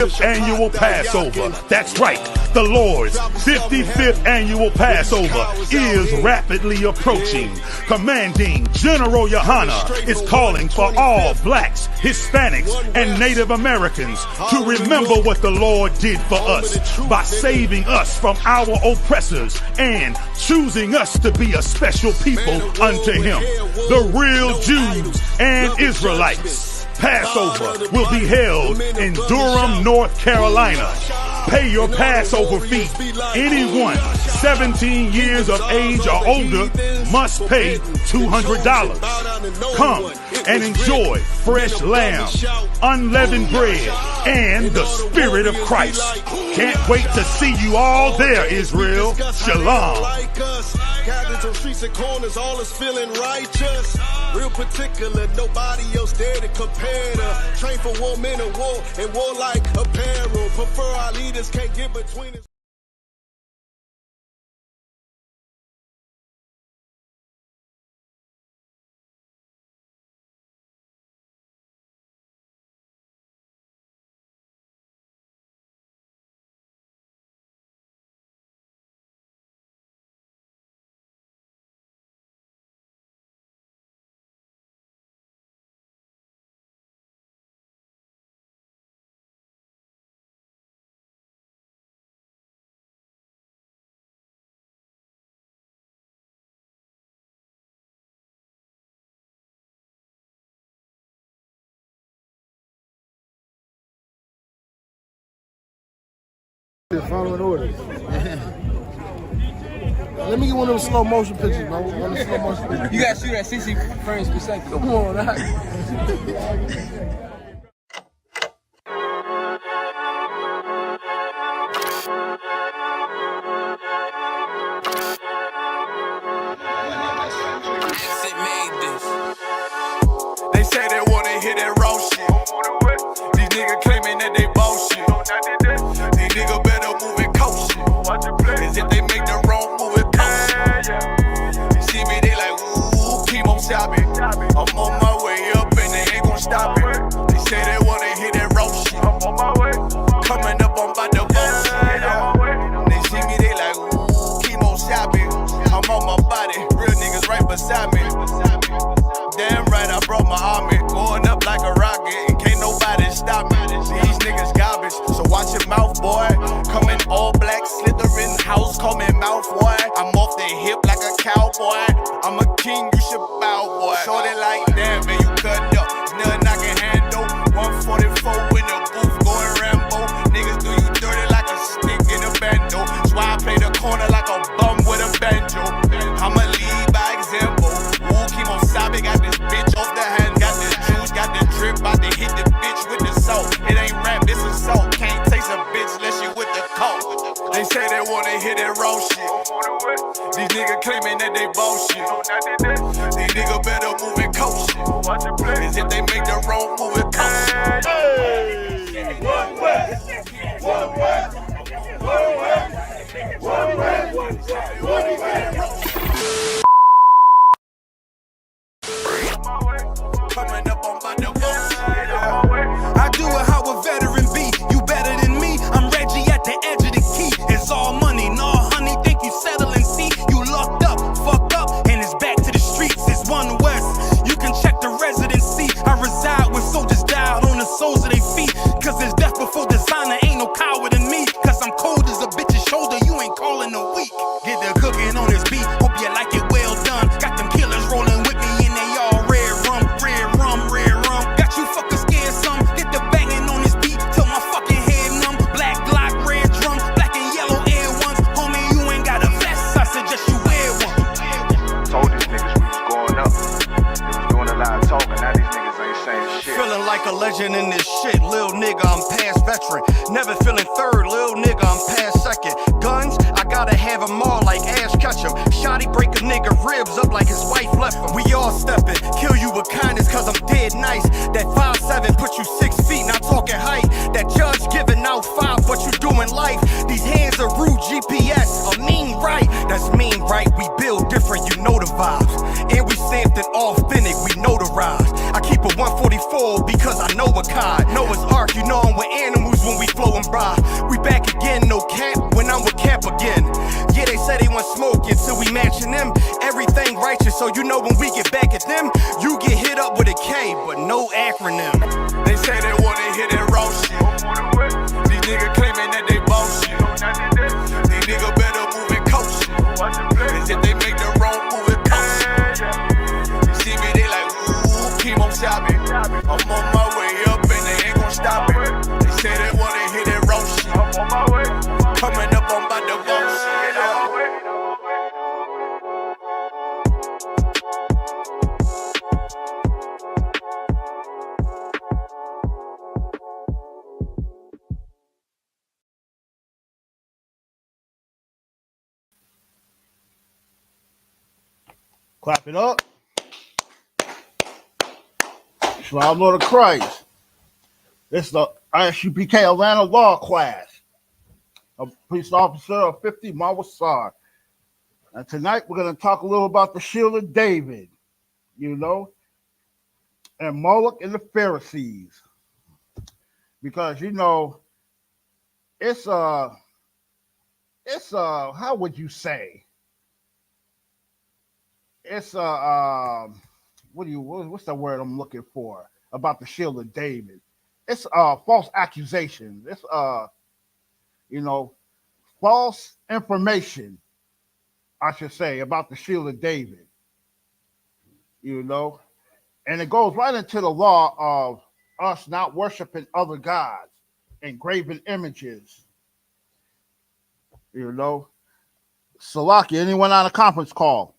Annual Passover. That's right. The Lord's 55th annual Passover is rapidly approaching. Commanding General YAHANNA is calling for all blacks, Hispanics, and Native Americans to remember what the Lord did for us by saving us from our oppressors and choosing us to be a special people unto Him, the real Jews and Israelites. Passover will be held in Durham, North Carolina. Pay your Passover fee. Anyone 17 years of age or older must pay $200. Come and enjoy fresh lamb, unleavened bread, and the Spirit of Christ. Can't wait to see you all there, Israel. Shalom. Cabins on streets and corners, all is feeling righteous. Real particular, nobody else there to compare to. Train for war, men of war, and war like apparel. Prefer our leaders, can't get between us. Following orders. Let me get one of those slow motion pictures, bro. One of the slow motion pictures. You gotta shoot at 60 frames per second. Come on, They say they wanna hit that raw shit. These niggas claiming that they bullshit. These niggas better move it cautious. Cause if they make the wrong move it cautious. You see me, they like, ooh, keep on stopping. I'm on my way up and they ain't gon' stop it. They say they wanna hit that raw shit. Coming up, I'm about to bullshit. They see me, they like, ooh, keep on stopping. I'm on my body, real niggas right beside me. Damn right, I brought my army, going up like a rocket, and can't nobody stop me. These niggas garbage, so watch your mouth, boy. Coming all black, slithering house, call me mouth, boy. I'm off the hip like a cowboy. I'm a king, you should bow, boy. Shorty like, damn, man, you cut up. Nothing I can handle. 144 in the booth, going Rambo. Niggas do you dirty like a stick in a bando. That's why I play the corner like a bum with a banjo. I'ma lead by example. Ooh, keep on sobbing, got this bitch off the hand, got this juice, got the drip, about to hit the bitch with the salt. It ain't rap, it's assault. Can't taste a bitch unless you with the coke. They say they wanna hit that raw shit. These niggas claiming that they bullshit. These niggas better move it cautious. Cause if they make the wrong move it cautious. Hey! One way! One way! One way! One way! One way! Coming up on my bullshit. I do it how a veteran be. You better than me. I'm Reggie at the edge of the key. It's all money, no honey. Think you settle and see. You locked up, fucked up, and it's back to the streets. It's One West. You can check the residency. I reside with soldiers died on the soles of their feet. Cause there's death before designer. Ain't no coward in me. Cause I'm cold as a bitch's shoulder. You ain't calling a week. Get the cooking on this beat. Hope you like it well done. Got them killers rolling with me and they all red rum, red rum, red rum. Got you fuckers scared some. Get the banging on this beat till my fucking head numb. Black Glock, red drum, black and yellow air ones. Homie, you ain't got a vest. I suggest you wear one. Told these niggas we was going up. They was doing a lot of talking. Now these niggas ain't saying shit. Feeling like a legend in this shit. Lil nigga, I'm past veteran. Never feeling third. Lil nigga, I'm past second. Guns, I gotta have them all like Ash Ketchum. Shotty break a nigga ribs up like his wife left him. We all stepping. Kill you with kindness cause I'm dead nice. That 5'7" put you 6 feet, not talking height. That judge giving out 5, but you doing life. These hands are rude GPS, a mean right. That's mean, right? We build different, you know the vibes. And we stamped it authentic, we notarized. I keep a 144 because I know a kind. Noah's Ark, you know I'm with animals when we flowing by. We back again, no cap, when I'm with Cap again. Yeah, they say they want smoke until we matching them. Everything righteous, so you know when we get back at them, you get hit up with a K, but no acronym. They say they wanna hit that raw shit. These niggas claiming that they boss shit. These niggas better move and coach shit. Cause if they make the wrong move, it cost shit. You see me, they like, ooh, keep on chopping. I'm on my way up and they ain't gon' stop it. They say they wanna hit that raw shit. Coming up on my divorce. Clap it up. Shalom, Lord of Christ. This is the I.S.U.P.K Atlanta law class. A police officer of 50 Mawasar. And tonight we're going to talk a little about the shield of David, you know, and Moloch and the Pharisees. Because, you know, it's how would you say? It's what's the word I'm looking for about the shield of David? It's false accusation. It's you know, false information, I should say, about the shield of David. You know, and it goes right into the law of us not worshiping other gods and graven images. You know, Salaki, anyone on a conference call?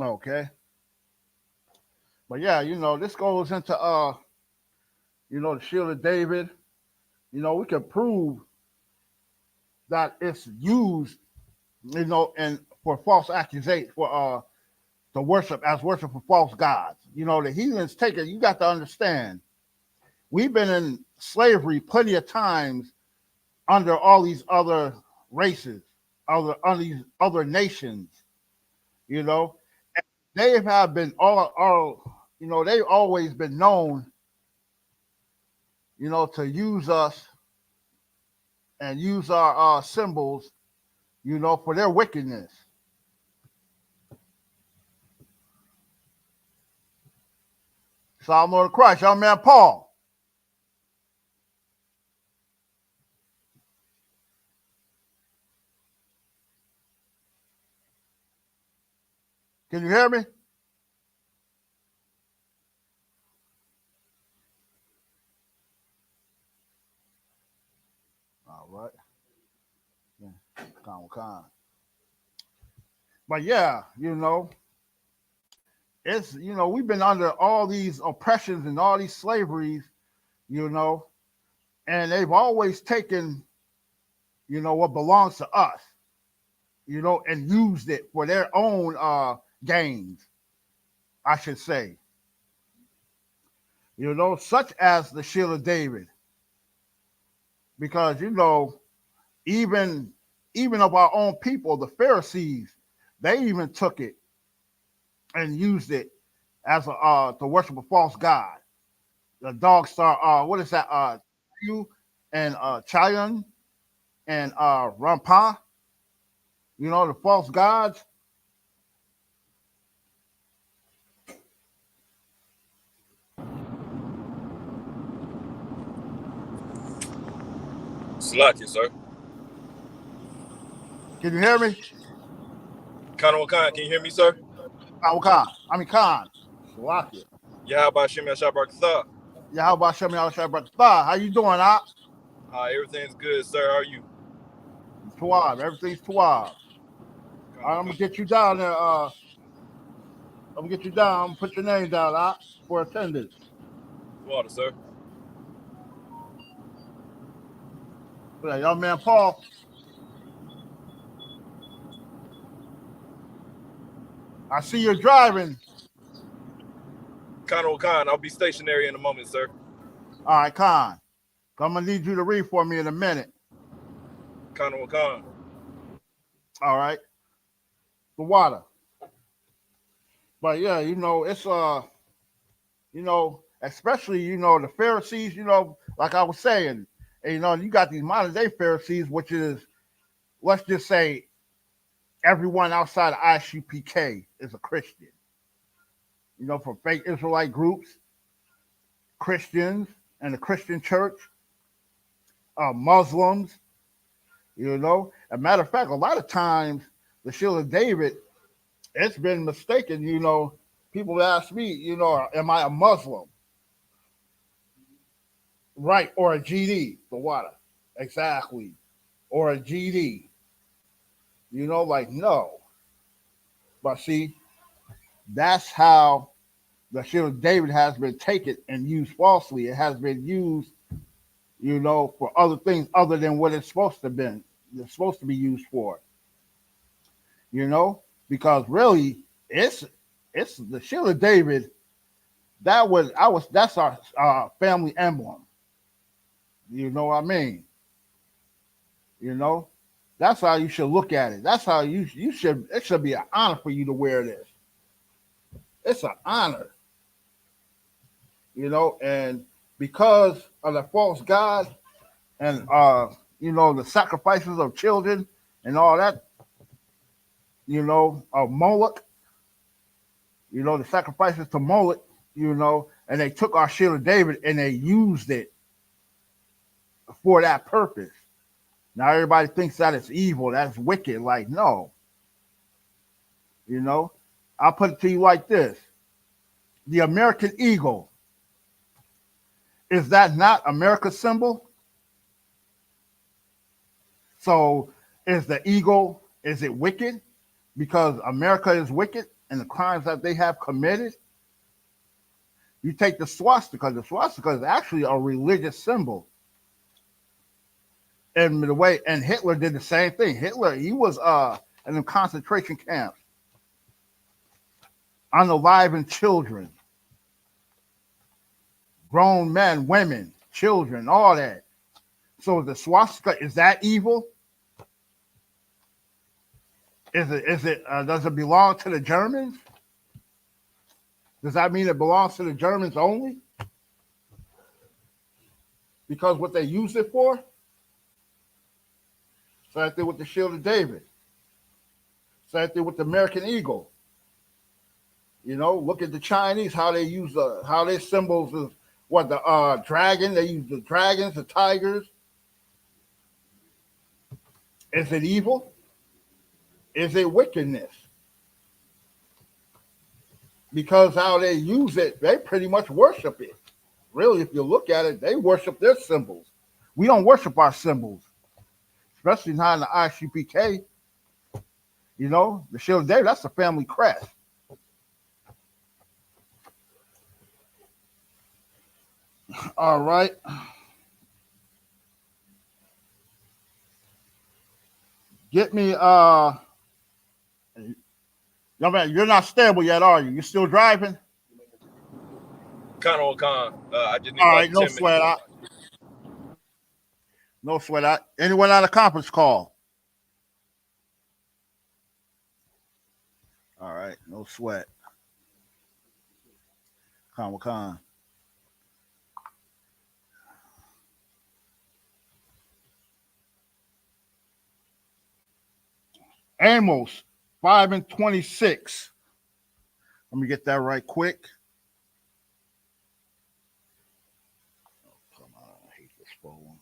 Okay. But yeah, you know, this goes into you know, the shield of David. You know, we can prove that it's used, you know, and for false accusation, for the worship for false gods. You know, the heathens take it. You got to understand, we've been in slavery plenty of times under all these other races, under these other nations. You know, and they have been all you know, they've always been known, you know, to use us and use our symbols, you know, for their wickedness. Psalm Lord of Christ, young man Paul. Can you hear me? All right. Yeah. Con. But yeah, you know, it's, you know, we've been under all these oppressions and all these slaveries, you know, and they've always taken, you know, what belongs to us, you know, and used it for their own gains, I should say. You know, such as the shield of David. Because, you know, even of our own people, the Pharisees, they even took it and used it as a to worship a false god. The dog star, what is that? You and Chayan and Rampa, you know, the false gods. Salaki, sir. Can you hear me? Khan, can you hear me, sir? Khan. Salakia. YAHANNA. Yeah, how about Shemi Al-Shabbat? How you doing, Op? Everything's good, sir. How are you? Tuab. Everything's Tuab. I'm gonna get you down there. I'm gonna get you down. I'm gonna put your name down, Op, for attendance. Water, sir. Yeah, young man Paul. I see you're driving. Khan, I'll be stationary in a moment, sir. All right, Khan. I'm gonna need you to read for me in a minute. Khan. All right. The water. But yeah, it's especially, the Pharisees, like I was saying, and, you got these modern day Pharisees, which is, let's just say, everyone outside of I.S.U.P.K is a Christian. From fake Israelite groups, Christians and the Christian church, Muslims, As a matter of fact, a lot of times the Shield of David, it's been mistaken, people ask me, am I a Muslim? Right, or a GD, the water. Exactly. Or a GD. Like, no. But see, that's how the Shield of David has been taken and used falsely. It has been used, for other things other than what it's supposed to be. It's supposed to be used for. Because really, it's the Shield of David. That's our family emblem. You know what I mean? That's how you should look at it. That's how you should. It should be an honor for you to wear this. It's an honor. And because of the false god and the sacrifices of children and all that, of Moloch, the sacrifices to Moloch, and they took our Shield of David and they used it for that purpose. Now everybody thinks that it's evil, that's wicked. Like, no. I'll put it to you like this. The American eagle, is that not America's symbol? So is the eagle, is it wicked? Because America is wicked and the crimes that they have committed? You take the swastika is actually a religious symbol. And Hitler did the same thing. Hitler, he was in the concentration camps, unaliving children, grown men, women, children, all that. So the swastika, is that evil? Does it belong to the Germans? Does that mean it belongs to the Germans only? Because what they use it for? Same thing with the Shield of David. Same thing with the American eagle. Look at the Chinese, how they use how their symbols is the dragon. They use the dragons, the tigers. Is it evil? Is it wickedness? Because how they use it, they pretty much worship it. Really, if you look at it, they worship their symbols. We don't worship our symbols, especially not in the I.S.U.P.K. The Shield of David, that's the family crest. All right. Get me young man, you're not stable yet, are you? You still driving? Khan. I just need all about right, 10 no minutes. sweat. No sweat. Anyone on a conference call? All right, no sweat. Khan. Amos 5:26. Let me get that right quick. Oh, come on, I hate this phone.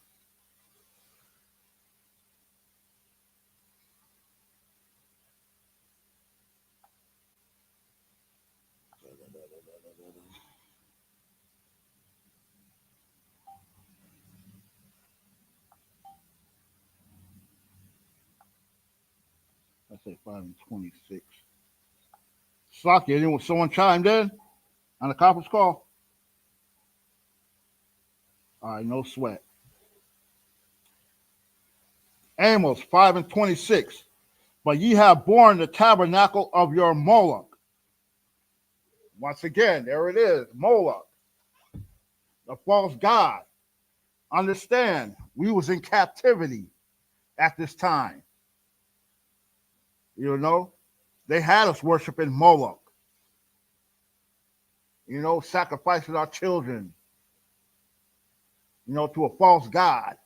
I say 5:26. Saki, anyone? Someone chimed in on the conference call? All right, no sweat. Amos 5:26. But ye have borne the tabernacle of your Moloch. Once again, there it is, Moloch, the false god. understand, we was in captivity at this time. You know, they had us worshiping Moloch, you know, sacrificing our children, you know, to a false god.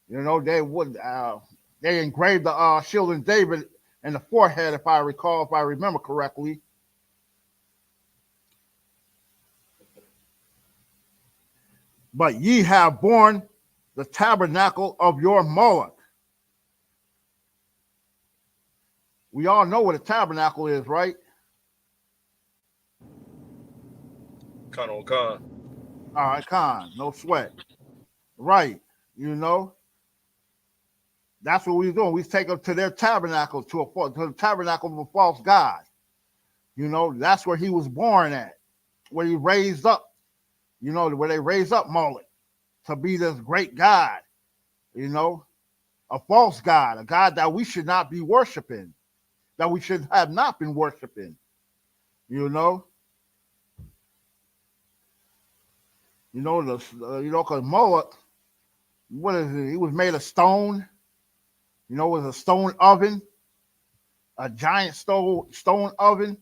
You know, they engraved the shield of David in the forehead, if I remember correctly. But ye have borne the tabernacle of your Moloch. We all know what a tabernacle is, right? Con on con. All right, Khan, no sweat. Right, you know, that's what we was doing. We take them to their tabernacle, to the tabernacle of a false god. You know, that's where he was born at, where he raised up, you know, where they raised up Moloch to be this great god, you know, a false god, a god that we should not be worshiping, that we should have not been worshiping, you know. Because Moloch, what is it? He was made of stone. You know, it was a stone oven, a giant stone oven.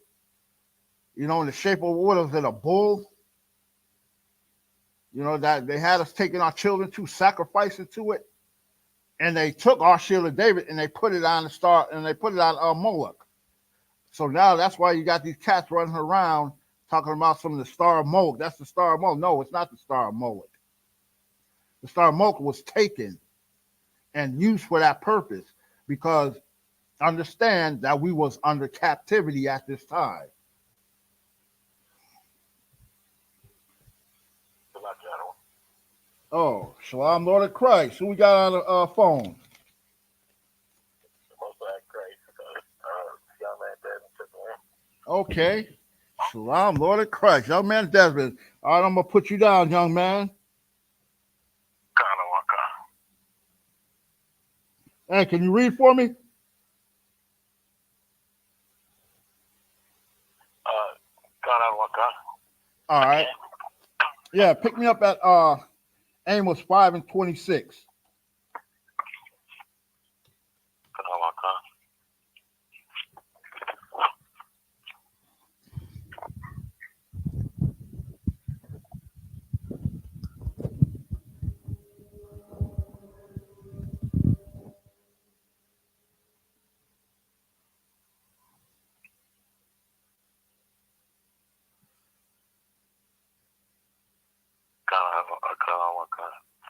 You know, in the shape of what is it? A bull. You know, that they had us taking our children to, sacrificing to it, and they took our shield of David and they put it on the star and they put it on Moloch. So now that's why you got these cats running around talking about some of the Star of Moloch. That's the Star of Moloch. No, it's not the Star of Moloch. The Star of Moloch was taken and used for that purpose, because understand that we was under captivity at this time. Oh, Shalom, Lord of Christ. Who we got on the phone? Okay. Shalom, Lord of Christ. Young man Desmond. All right, I'm going to put you down, young man. Hey, can you read for me? All right. Yeah, pick me up at Amos 5:26.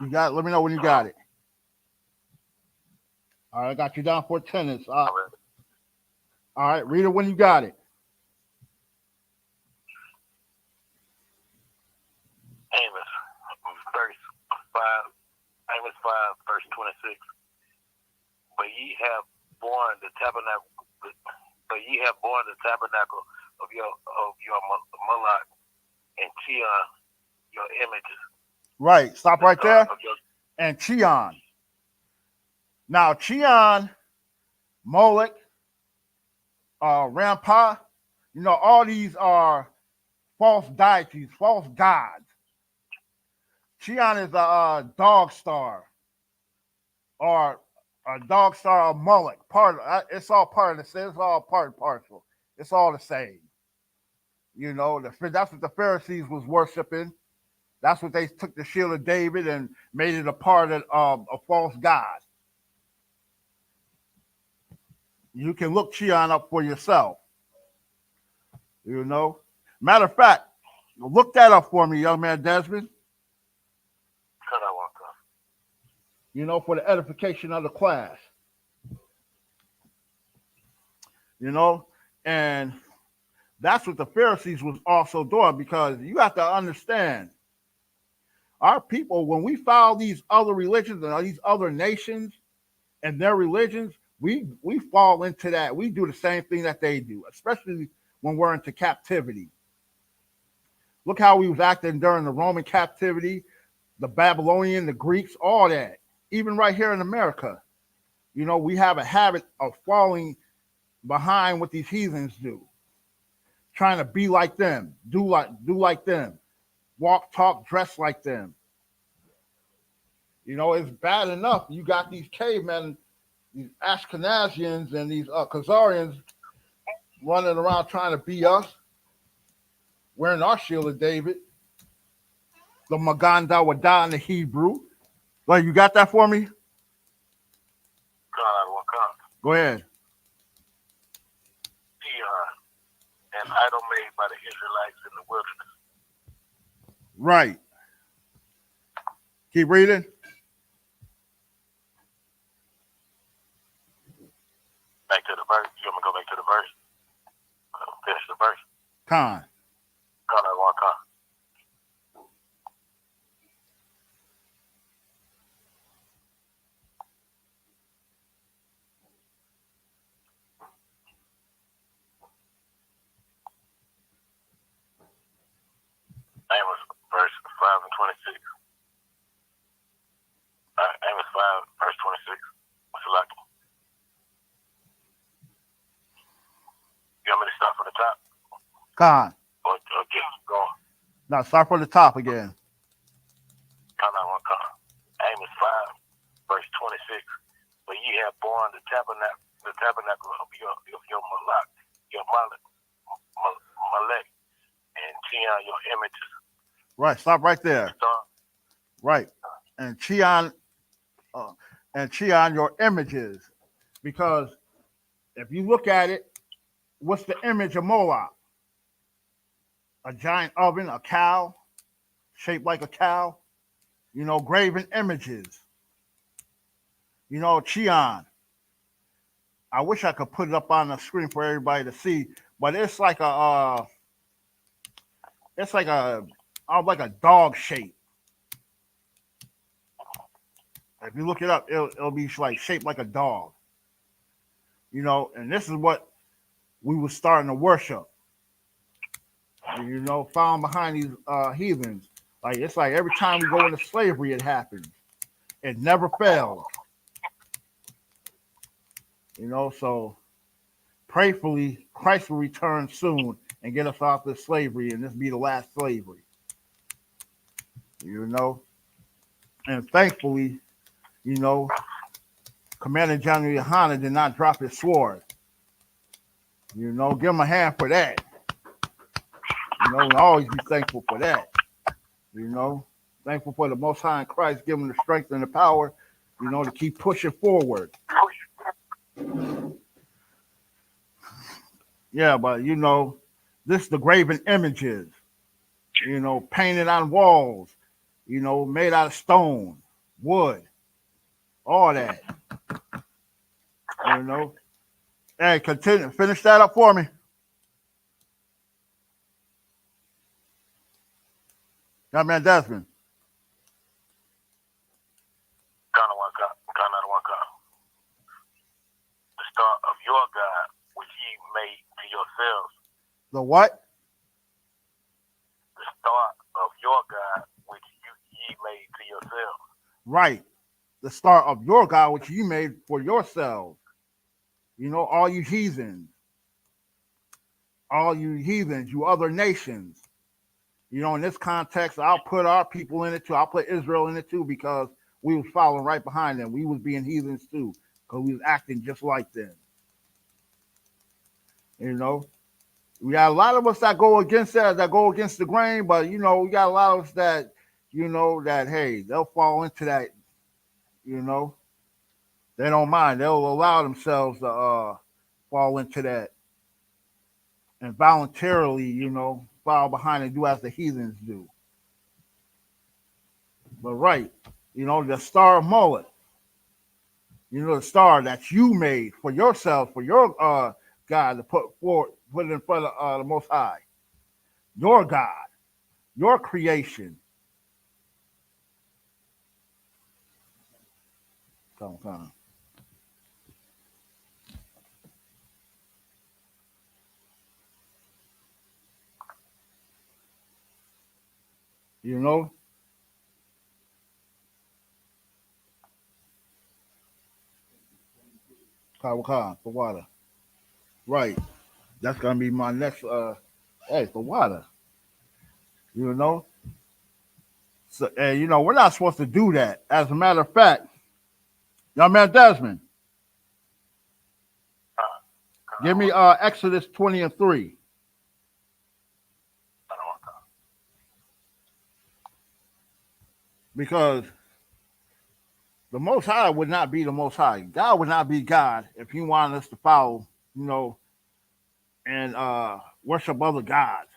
You got it? Let me know when you got it. All right, I got you down for attendance. All right, read it when you got it. Amos 5, verse 26. But ye have borne the tabernacle of your Moloch, and Chion, your images. Right, stop right there. And Chion. Now, Chion, Moloch, Rampa, you know, all these are false deities, false gods. Chion is a dog star, or a dog star of Moloch. It's all part of the same. It's all part and parcel. It's all the same. You know, that's what the Pharisees was worshiping. That's what they took the shield of David and made it a part of a false god. You can look Chion up for yourself. You know. Matter of fact, look that up for me, young man Desmond. You know, for the edification of the class. You know, and that's what the Pharisees was also doing, because you have to understand, our people, when we follow these other religions and these other nations and their religions, we fall into that. We do the same thing that they do, especially when we're into captivity. Look how we was acting during the Roman captivity, the Babylonian, the Greeks, all that. Even right here in America, you know, we have a habit of falling behind what these heathens do, trying to be like them, do like them, walk, talk, dress like them. You know, it's bad enough. You got these cavemen, these Ashkenazians and these Khazarians running around trying to be us, wearing our shield of David, the Magan Dawadah in the Hebrew. Like, you got that for me? Go ahead. An idol made by the Israelites in the wilderness. Right. Keep reading. Back to the verse. You want me to go back to the verse? Finish the verse. Khan. Amos verse 5 and 26. Amos 5 verse 26. What's it like? You want me to start from the top? Khan. Or just going? Now start from the top again. Amos 5 verse 26. But ye have borne the tabernacle of your Malak, your Malek, and Chion, your images. Right, stop right there. Right, and Chion, your images, because if you look at it, what's the image of Moloch? A giant oven, a cow, shaped like a cow. You know, graven images. You know, Chion. I wish I could put it up on the screen for everybody to see, but it's like a dog shape. If you look it up, it'll be like shaped like a dog. You know, and this is what we were starting to worship. You know, found behind these heathens. Like, it's like every time we go into slavery, it happens. It never fails. You know, so prayerfully, Christ will return soon and get us off this slavery, and this be the last slavery. You know, and thankfully, you know, Commander General YAHANNA did not drop his sword. You know, give him a hand for that. You know, and always be thankful for that. You know, thankful for the Most High in Christ, giving the strength and the power, you know, to keep pushing forward. Yeah, but you know, this the graven images, you know, painted on walls, you know, made out of stone, wood, all that. You know. Hey, continue. Finish that up for me. That man Desmond. The star of your God, which ye made to yourselves. The what? The star of your God, which ye made to yourselves. Right. The star of your God, which you made for yourselves. You know, all you heathens, you other nations. You know, in this context, I'll put our people in it too. I'll put Israel in it too, because we was following right behind them. We was being heathens too, because we was acting just like them. You know, we got a lot of us that go against the grain, but you know, we got a lot of us that, you know, that hey, they'll fall into that. You know, they don't mind. They'll allow themselves to fall into that and voluntarily, you know, fall behind and do as the heathens do. But right, you know, the star of Moloch, you know, the star that you made for yourself, for your God to put it in front of the Most High, your God, your creation. Come. You know? For water. Right. That's gonna be my next for water. You know? So, and, you know, we're not supposed to do that. As a matter of fact, young man Desmond, give me Exodus 20 and 3. Because the Most High would not be the Most High. God would not be God if he wanted us to follow, you know, and worship other gods.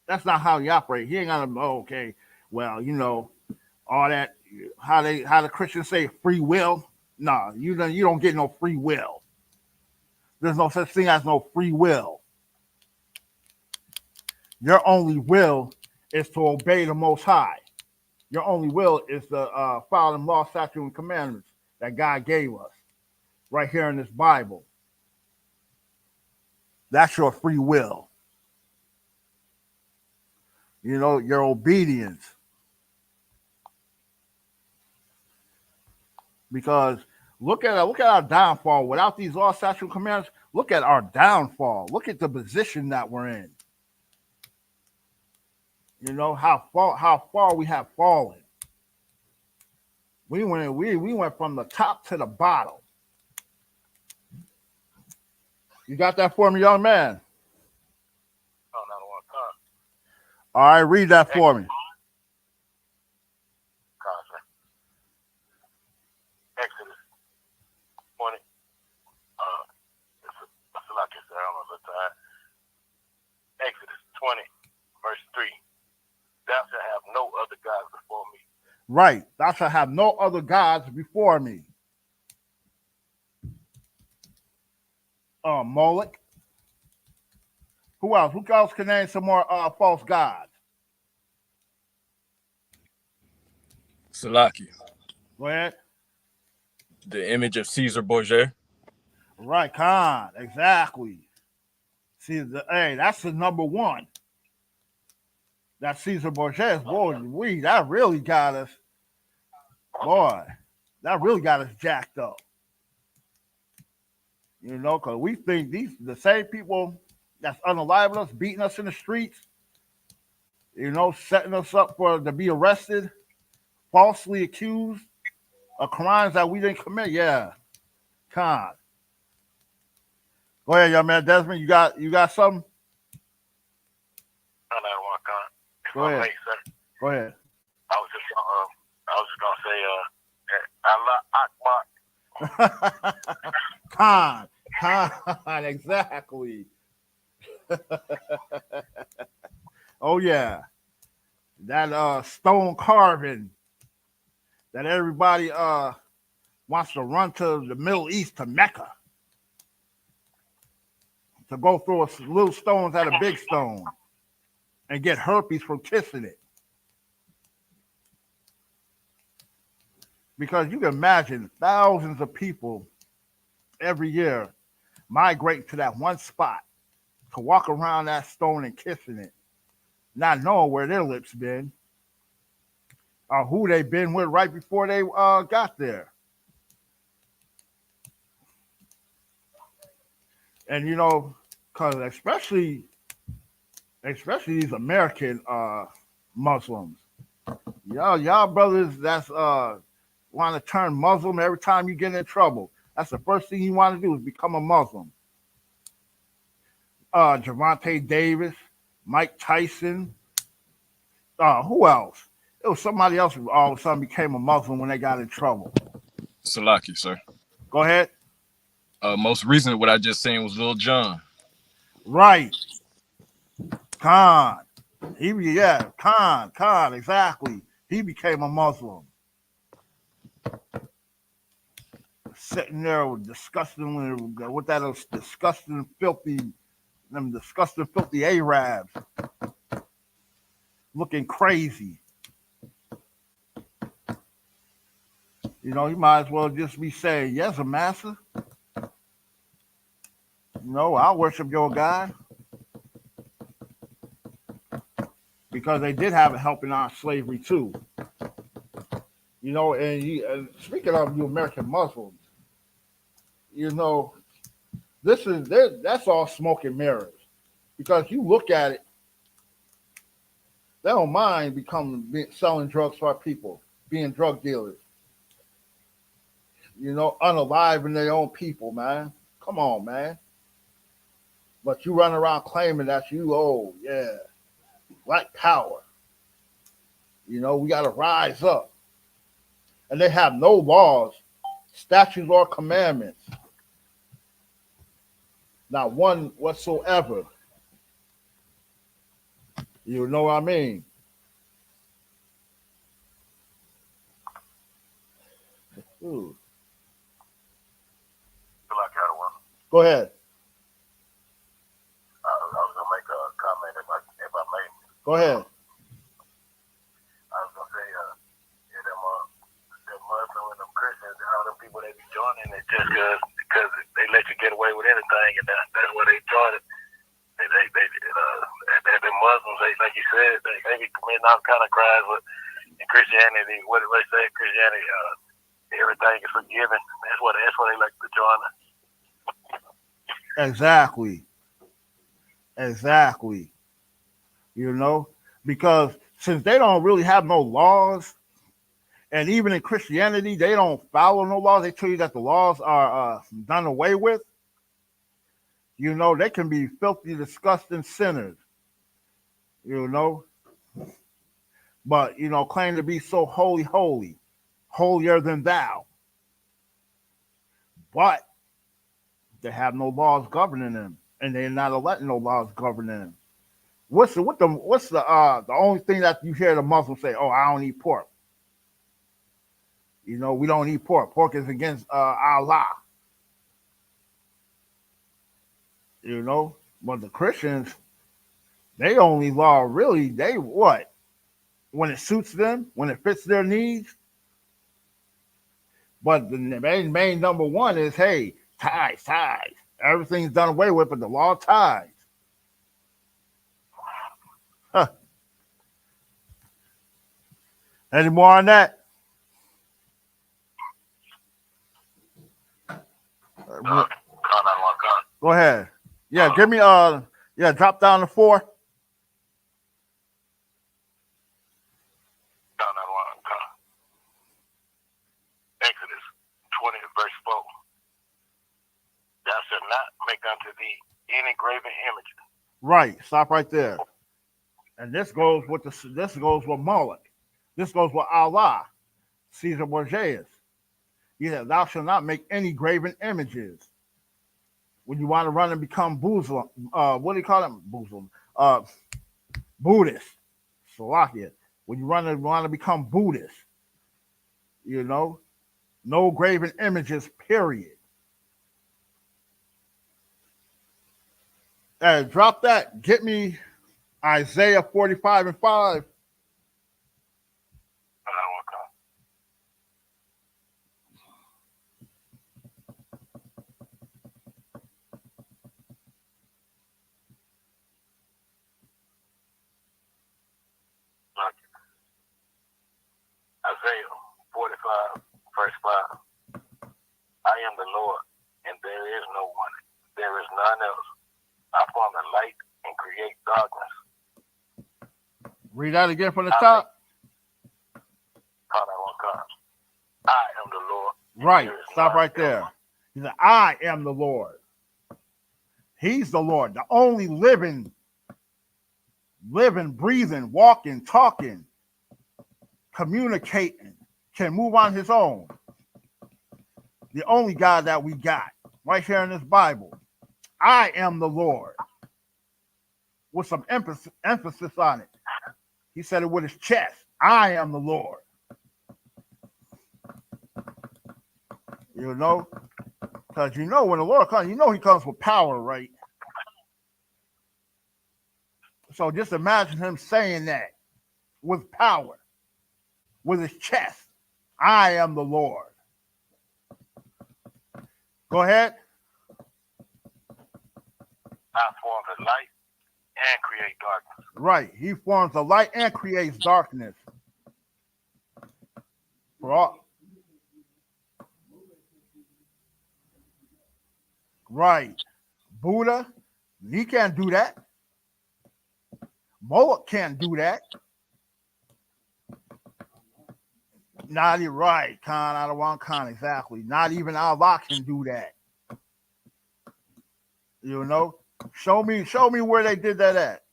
That's not how he operates. He ain't gonna, okay, well, you know, all that, how the Christians say free will. No, you don't get no free will. There's no such thing as no free will. Your only will is to obey the Most High. Your only will is to follow the law, statutes, and commandments that God gave us right here in this Bible. That's your free will. You know, your obedience. Because look at our downfall. Without these law, statutes, and commandments, look at our downfall. Look at the position that we're in. You know how far we have fallen. We went from the top to the bottom. You got that for me, young man? Oh, not one time. All right, read that for me. Exodus 20. It's like I said, I don't know the time. Exodus 20, verse 3. Thou shalt have no other gods before me. Right. Thou shalt have no other gods before me. Moloch. Who else? Who else can name some more false gods? Salaki. Go ahead. The image of Caesar Borgia. Right, Khan. Exactly. See, that's the number one. That Caesar Borgia, boy, that really got us. Boy, that really got us jacked up. You know, because we think the same people that's unaliving us, beating us in the streets, you know, setting us up to be arrested, falsely accused of crimes that we didn't commit. Yeah, Con. Go ahead, young man Desmond. You got something? Go ahead. Go ahead. I was just gonna say, Allah Akbar. Con, exactly. Oh yeah, that stone carving that everybody wants to run to the Middle East, to Mecca, to go through little stones at a big stone and get herpes from kissing it. Because you can imagine thousands of people every year migrate to that one spot to walk around that stone and kissing it, not knowing where their lips been or who they been with right before they got there. And you know, because especially these American Muslims, y'all brothers that's want to turn Muslim every time you get in trouble. That's the first thing you want to do is become a Muslim. Gervonta Davis, Mike Tyson, who else? It was somebody else who all of a sudden became a Muslim when they got in trouble. Salaki, sir. Go ahead. Most recent, what I just saying was Lil Jon. Right. Khan, exactly. He became a Muslim. Sitting there with disgusting filthy Arabs looking crazy. You know, you might as well just be saying, yes, a master. No, I'll worship your God. Because they did have a helping on slavery too. You know, and speaking of you American Muslims, you know, that's all smoke and mirrors. Because you look at it, They don't mind selling drugs for our people, being drug dealers. Unaliving their own people, man. Come on, man. But you run around claiming that black power. We got to rise up. And they have no laws, statutes, or commandments. Not one whatsoever. You know what I mean? Ooh. Go ahead. I was gonna make a comment if I may. Go ahead. I was gonna say, them Muslim and them Christians, all them people they be joining it just because they let you get away with anything, and that's why they join it. The Muslims, like you said, they be committing all kind of crimes, but in Christianity, what do they say? Christianity, everything is forgiven. That's why they like to join it. Exactly. Because since they don't really have no laws, and even in Christianity, they don't follow no laws. They tell you that the laws are done away with. They can be filthy, disgusting sinners. But, claim to be so holy, holier than thou. But they have no laws governing them, and they're not letting no laws governing them. What's the only thing that you hear the Muslims say? Oh, I don't eat pork. We don't eat pork. Pork is against Allah. But the Christians, they only law really, they what? When it suits them, when it fits their needs. But the main number one is, hey, tithes. Everything's done away with, but the law of tithes. Huh. Any more on that? Go ahead. Yeah, give me drop down to 4. Exodus 20 verse 4. Thou shalt not make unto thee any graven image. Right. Stop right there. And this goes with Moloch. This goes with Allah, Caesar Borgias. Yeah, thou shalt not make any graven images. When you want to run and become Muslim, what do you call them? Muslim, Buddhist. Slovakia. When you want to become Buddhist, no graven images, period. Drop that. Get me Isaiah 45:5. Isaiah 45 verse 5. I am the Lord, and there is no one. There is none else. I form the light and create darkness. Read that again from the top. I am the Lord. Right. Stop right there. He said, I am the Lord. He's the Lord, the only living, breathing, walking, talking, communicating, can move on his own. The only God that we got right here in this Bible. I am the Lord. With some emphasis on it. He said it with his chest. I am the Lord. Because when the Lord comes, he comes with power, right? So just imagine him saying that with power, with his chest. I am the Lord. Go ahead. I form the light and create darkness. Right. He forms the light and creates darkness. Right. Buddha, he can't do that. Moloch can't do that. Not even right, Khan. I don't want Khan exactly. Not even Allah can do that. You know, show me where they did that at.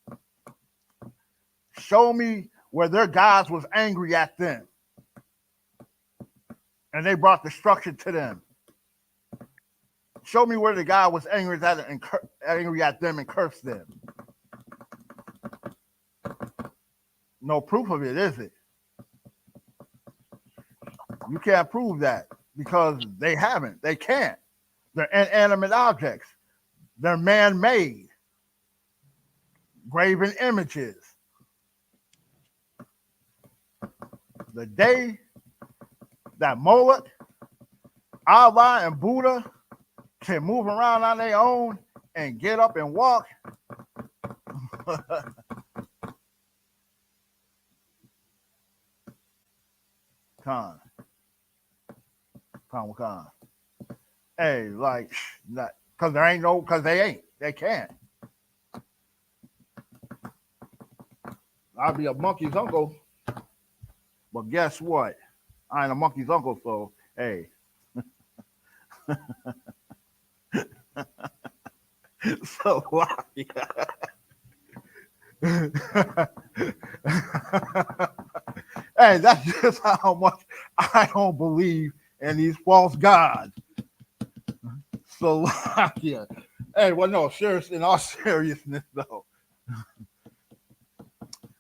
Show me where their gods was angry at them, and they brought destruction to them. Show me where the God was angry at them and cursed them. No proof of it, is it? You can't prove that because they haven't. They can't. They're inanimate objects. They're man-made, graven images. The day that Moloch, Allah, and Buddha can move around on their own and get up and walk, Khan. Hey, like, not because there ain't no, because they can't. I'll be a monkey's uncle, but guess what? I ain't a monkey's uncle, so hey. So hey, that's just how much I don't believe in these false gods. So yeah. Hey, well, no, serious. In all seriousness, though.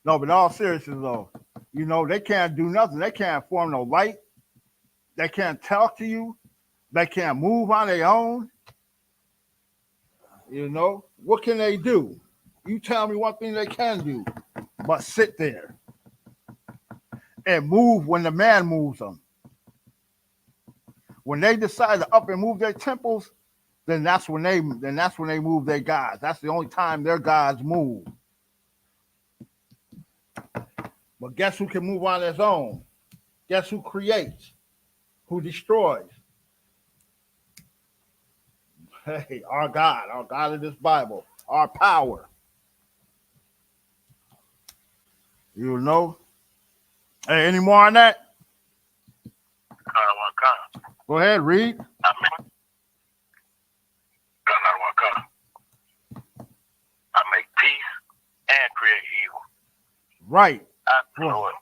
No, but in all seriousness, though, you know they can't do nothing. They can't form no light. They can't talk to you. They can't move on their own. You know, what can they do? You tell me one thing they can do, but sit there and move when the man moves them. When they decide to up and move their temples, then that's when they move their gods. That's the only time their gods move. But guess who can move on his own? Guess who creates? Who destroys? Hey, our God of this Bible, our power. You know? Hey, any more on that? Go ahead, read. I make peace and create evil. Right. Lord.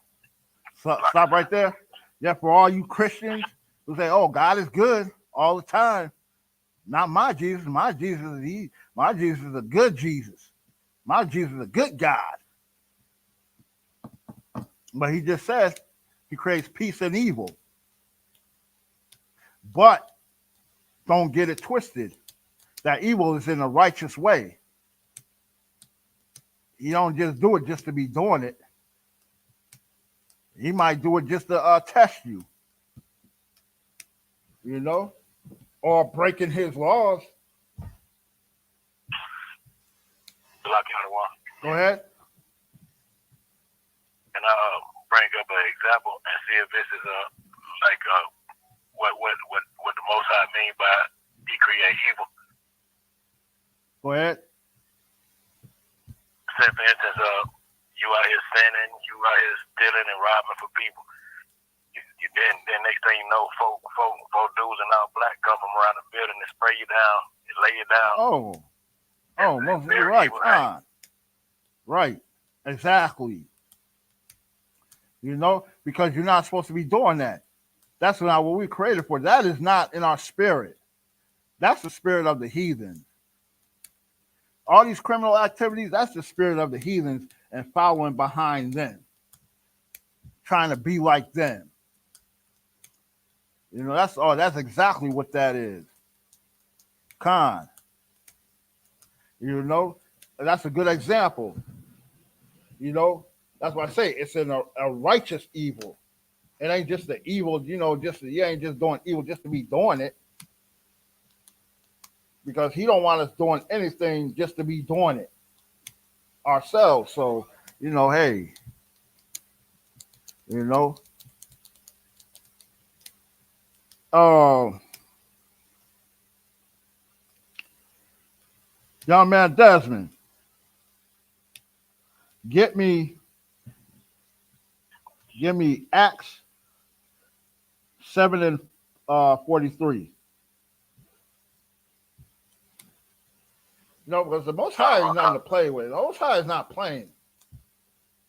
Stop right there. Yeah, for all you Christians who say, "Oh, God is good all the time." Not my Jesus. My Jesus is a good Jesus. My Jesus is a good God. But he just says he creates peace and evil. But don't get it twisted. That evil is in a righteous way. You don't just do it just to be doing it. He might do it just to test you. You know? Or breaking his laws. Go ahead. And I'll bring up an example and see if this is what the Most High mean by he create evil. Go ahead. Say for instance, you out here sinning, you out here stealing and robbing for people. Then next thing you know, four dudes and all black come from around the building and spray you down and lay you down. Most you're right. Right. Exactly. You know, because you're not supposed to be doing that. That's not what we created for. That is not in our spirit. That's the spirit of the heathen. All these criminal activities, that's the spirit of the heathens and following behind them. Trying to be like them. You know, that's exactly what that is. Khan. You know, that's a good example. You know, that's what I say. It's in a righteous evil. It ain't just the evil, you know, you ain't just doing evil just to be doing it. Because he don't want us doing anything just to be doing it ourselves. So, you know, hey, you know. Young man Desmond, give me Acts 7 and 43. Because the Most High is nothing to play with. The Most High is not playing.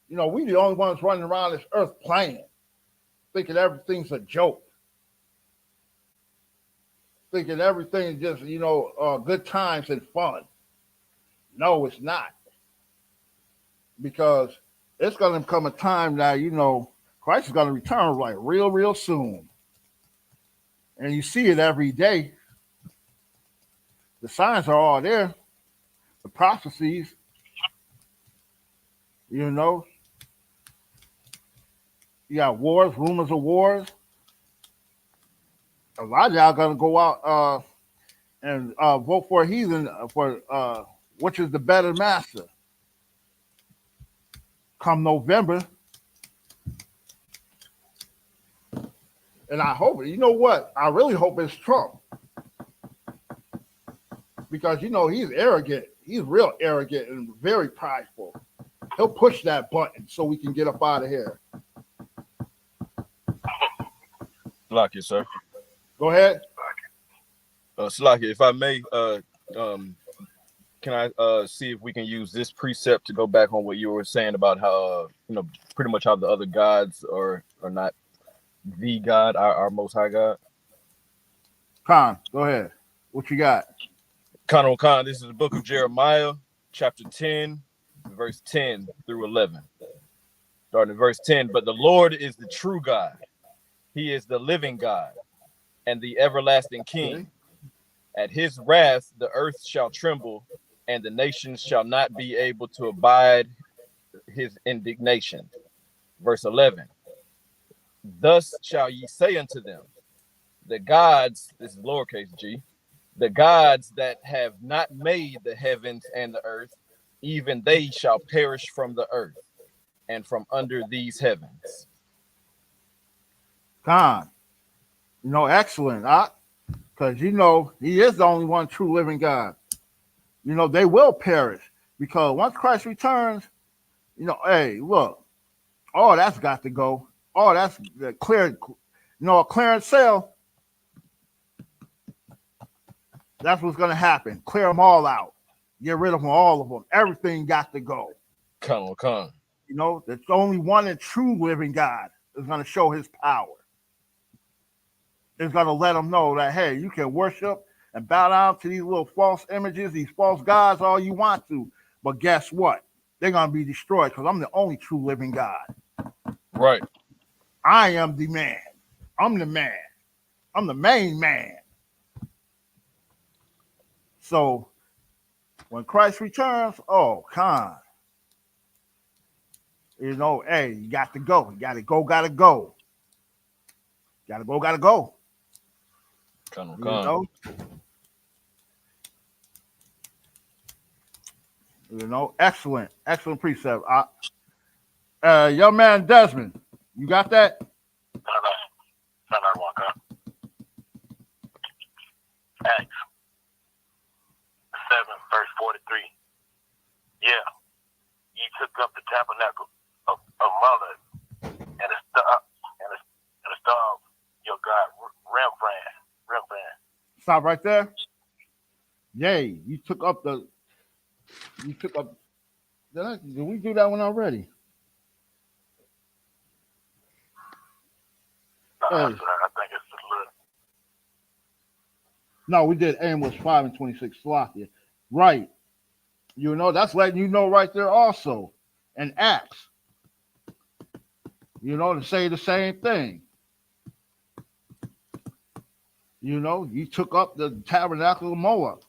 We the only ones running around this earth playing, thinking everything's a joke, thinking everything's just, good times and fun. No, it's not. Because it's going to come a time that, Christ is going to return like real, real soon. And you see it every day. The signs are all there. The prophecies, you got wars, rumors of wars. A lot of y'all going to go out and vote for a heathen for which is the better master. Come November. And I hope, what? I really hope it's Trump. Because, he's arrogant. He's real arrogant and very prideful. He'll push that button so we can get up out of here. Slakia, sir. Go ahead. Slakia, if I may, can I see if we can use this precept to go back on what you were saying about how, pretty much how the other gods are not the God, our Most High God? Khan, go ahead. What you got? Khan, this is the book of Jeremiah, chapter 10, verse 10 through 11. Starting at verse 10, but the Lord is the true God. He is the living God and the everlasting King. Okay. At his wrath, the earth shall tremble, and the nations shall not be able to abide his indignation. Verse 11, thus shall ye say unto them, the gods, this is lowercase g, the gods that have not made the heavens and the earth, even they shall perish from the earth and from under these heavens. Khan, excellent. Because, he is the only one true living God. They will perish because once Christ returns, hey, look, all that's got to go. All that's clear, a clearance sale. That's what's going to happen. Clear them all out. Get rid of them, all of them. Everything got to go. Come. There's only one and true living God is going to show his power. It's going to let them know that, hey, you can worship and bow down to these little false images, these false gods, all you want to. But guess what? They're going to be destroyed because I'm the only true living God. Right. I am the man. I'm the man. I'm the main man. So when Christ returns, Khan, hey, you got to go. You got to go. Gotta go. Gotta go. Come. Excellent precept. Young man Desmond, you got that? Acts 7, verse 43. Yeah, ye took up the tabernacle of Moloch and the star of your God Rembrandt. Stop right there. Yay, you took up. Did we do that one already? I think it's a little. No, we did Amos 5 and 26. Slakia. Right. That's letting you know right there also. And Acts. To say the same thing. You took up the tabernacle of Moloch.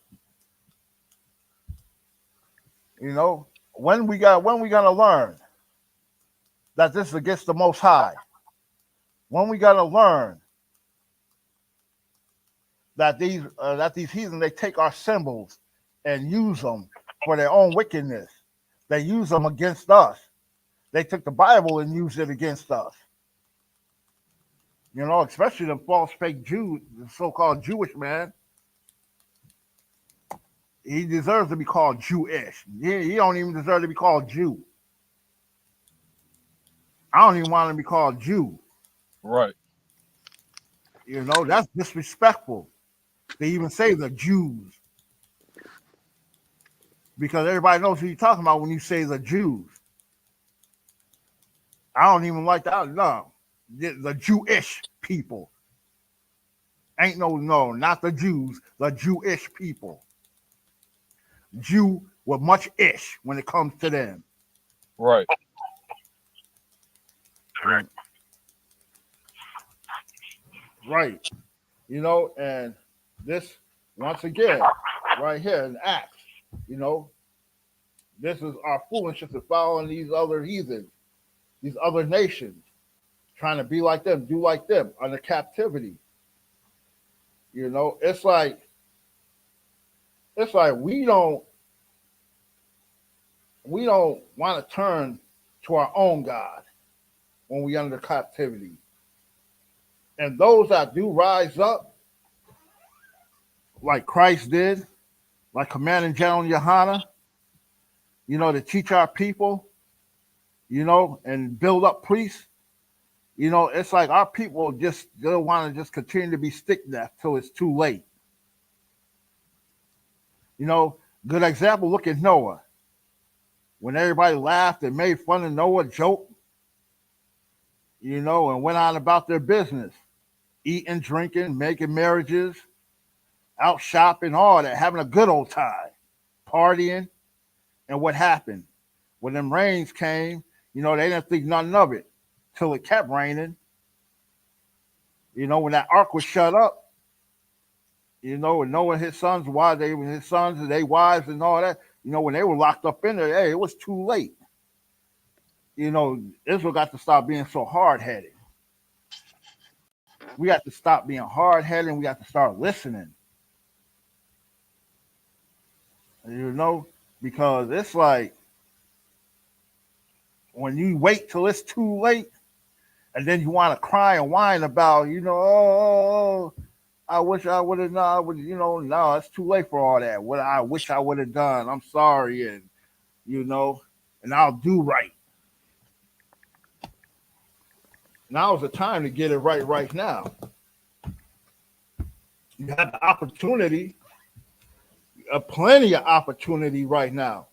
When we gonna learn that this is against the Most High? When we gonna learn that these heathen, they take our symbols and use them for their own wickedness? They use them against us. They took the Bible and used it against us. Especially the false fake Jew, the so-called Jewish man. He deserves to be called Jewish. He don't even deserve to be called Jew. I don't even want him to be called Jew. Right. You know, that's disrespectful. They even say the Jews because everybody knows who you're talking about when you say the Jews. I don't even like that. No, the Jewish people. Ain't no, not the Jews, the Jewish people. Jew with much ish when it comes to them. Right. Right. You know, and this, once again, right here in Acts, you know, this is our foolishness of following these other heathens, these other nations, trying to be like them, do like them under captivity. You know, it's like we don't want to turn to our own God when we under captivity. And those that do rise up, like Christ did, like Commanding General YAHANNA, you know, to teach our people, you know, and build up priests, you know, it's like our people just don't want to just continue to be stick left till it's too late. You know, good example, look at Noah. When everybody laughed and made fun of Noah, joked, you know, and went on about their business, eating, drinking, making marriages, out shopping, all that, having a good old time, partying. And what happened? When them rains came, you know, they didn't think nothing of it till it kept raining. You know, when that ark was shut up, you know, and Noah and his sons, his sons and their wives and all that, you know, when they were locked up in there, hey, it was too late. You know, Israel got to stop being so hard-headed. We got to stop being hard-headed and we got to start listening. You know, because it's like when you wait till it's too late and then you want to cry and whine about, you know, oh, I wish I would have done, you know, no, it's too late for all that. What I wish I would have done, I'm sorry, and, you know, and I'll do right. Now's the time to get it right now. You have the opportunity, plenty of opportunity right now.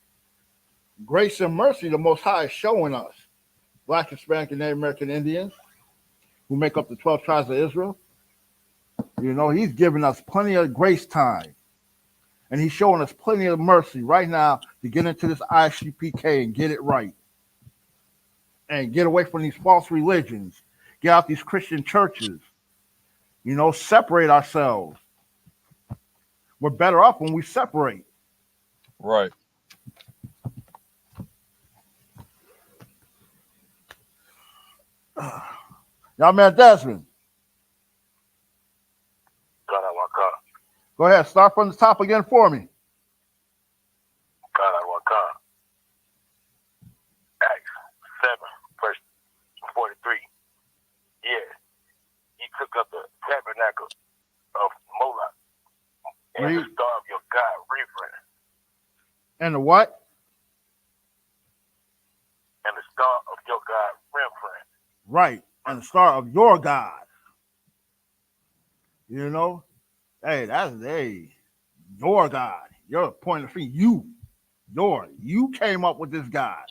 Grace and mercy, the Most High is showing us, Black, Hispanic, and Native American Indians, who make up the 12 tribes of Israel. You know, he's giving us plenty of grace time. And he's showing us plenty of mercy right now to get into this I.S.U.P.K. and get it right. And get away from these false religions. Get out these Christian churches. You know, separate ourselves. We're better off when we separate. Right. Y'all, man, Desmond. God, I want God. Go ahead, start from the top again for me. God, I want God. Acts 7, verse 43. Yeah, he took up the tabernacle of Moloch and the star of your God, Reverend. And the what? And the star of your God, Reverend. Right, and the star of your God. You know, hey, that's your God. Your point of view, you came up with this God.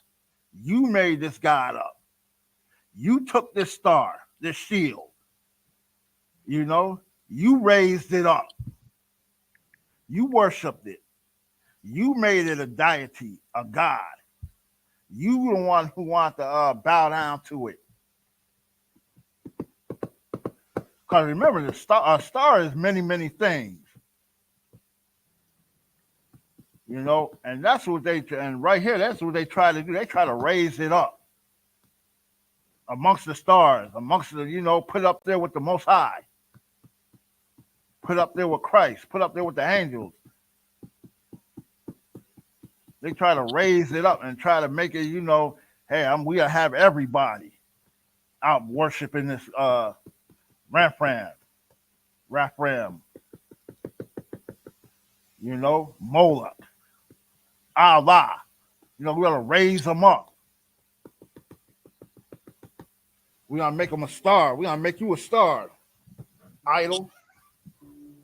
You made this God up. You took this star, this shield. You know, you raised it up. You worshipped it. You made it a deity, a God. You the one who want to bow down to it. Because remember, the star is many, many things. You know, and that's what and right here, that's what they try to do. They try to raise it up amongst the stars, amongst the, you know, put up there with the Most High. Put up there with Christ. Put up there with the angels. They try to raise it up and try to make it, you know, hey, we gotta have everybody out worshiping this Raphaim, you know, Moloch, Allah. You know, we gotta raise them up. We gotta make them a star. We gotta make you a star. idol.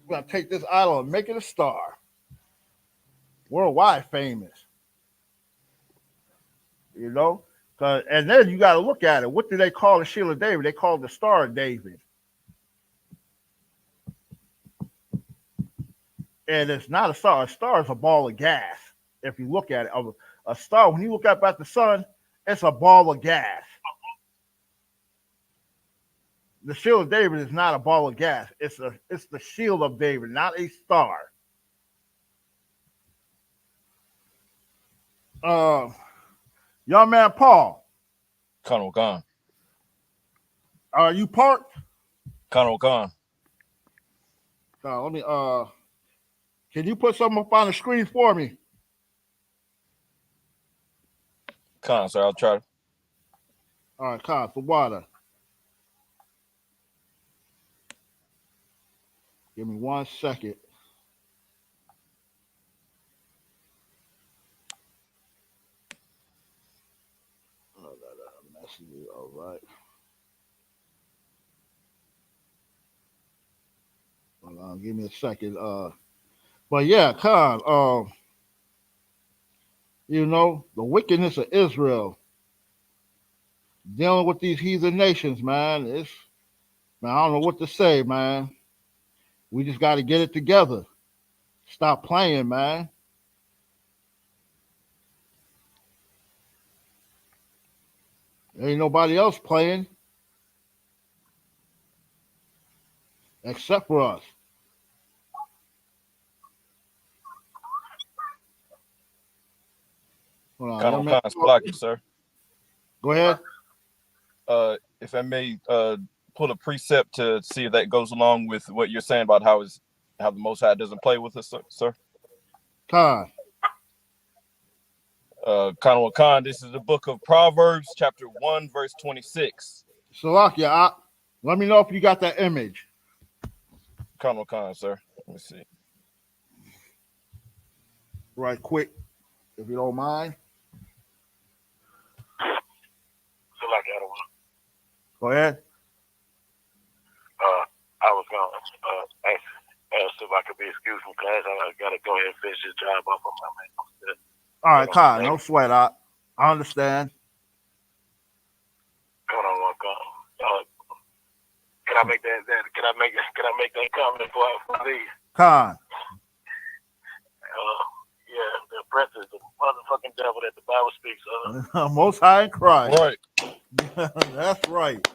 We're gonna take this idol and make it a star. Worldwide famous. You know? And then you got to look at it. What do they call the shield of David? They call it the Star of David. And it's not a star. A star is a ball of gas. If you look at it, a star, when you look up at the sun, it's a ball of gas. The shield of David is not a ball of gas. It's the shield of David, not a star. Young man Paul. Colonel Khan. Are you parked? Colonel Khan. Let me can you put something up on the screen for me? Khan, sir, I'll try. All right, Khan, for water. Give me 1 second. All right. Hold on, give me a second. But yeah, Khan, you know, the wickedness of Israel dealing with these heathen nations, man. Man, I don't know what to say, man. We just got to get it together. Stop playing, man. Ain't nobody else playing except for us. Colonel Khan's blocking, sir. Go ahead. If I may pull a precept to see if that goes along with what you're saying about how the Most High doesn't play with us, sir. Khan. Colonel Khan, this is the book of Proverbs, chapter 1, verse 26. Salakia, let me know if you got that image. Colonel Khan, sir. Let me see. Right quick, if you don't mind. Salakia, go ahead. I was going to ask if I could be excused from class. I got to go ahead and finish this job up on my man. All right, Khan, no sweat. I understand. Hold on, can I make that? Can I make that comment before I leave? Khan. Yeah, the prince is the motherfucking devil that the Bible speaks of. Most High in Christ. Right. That's right.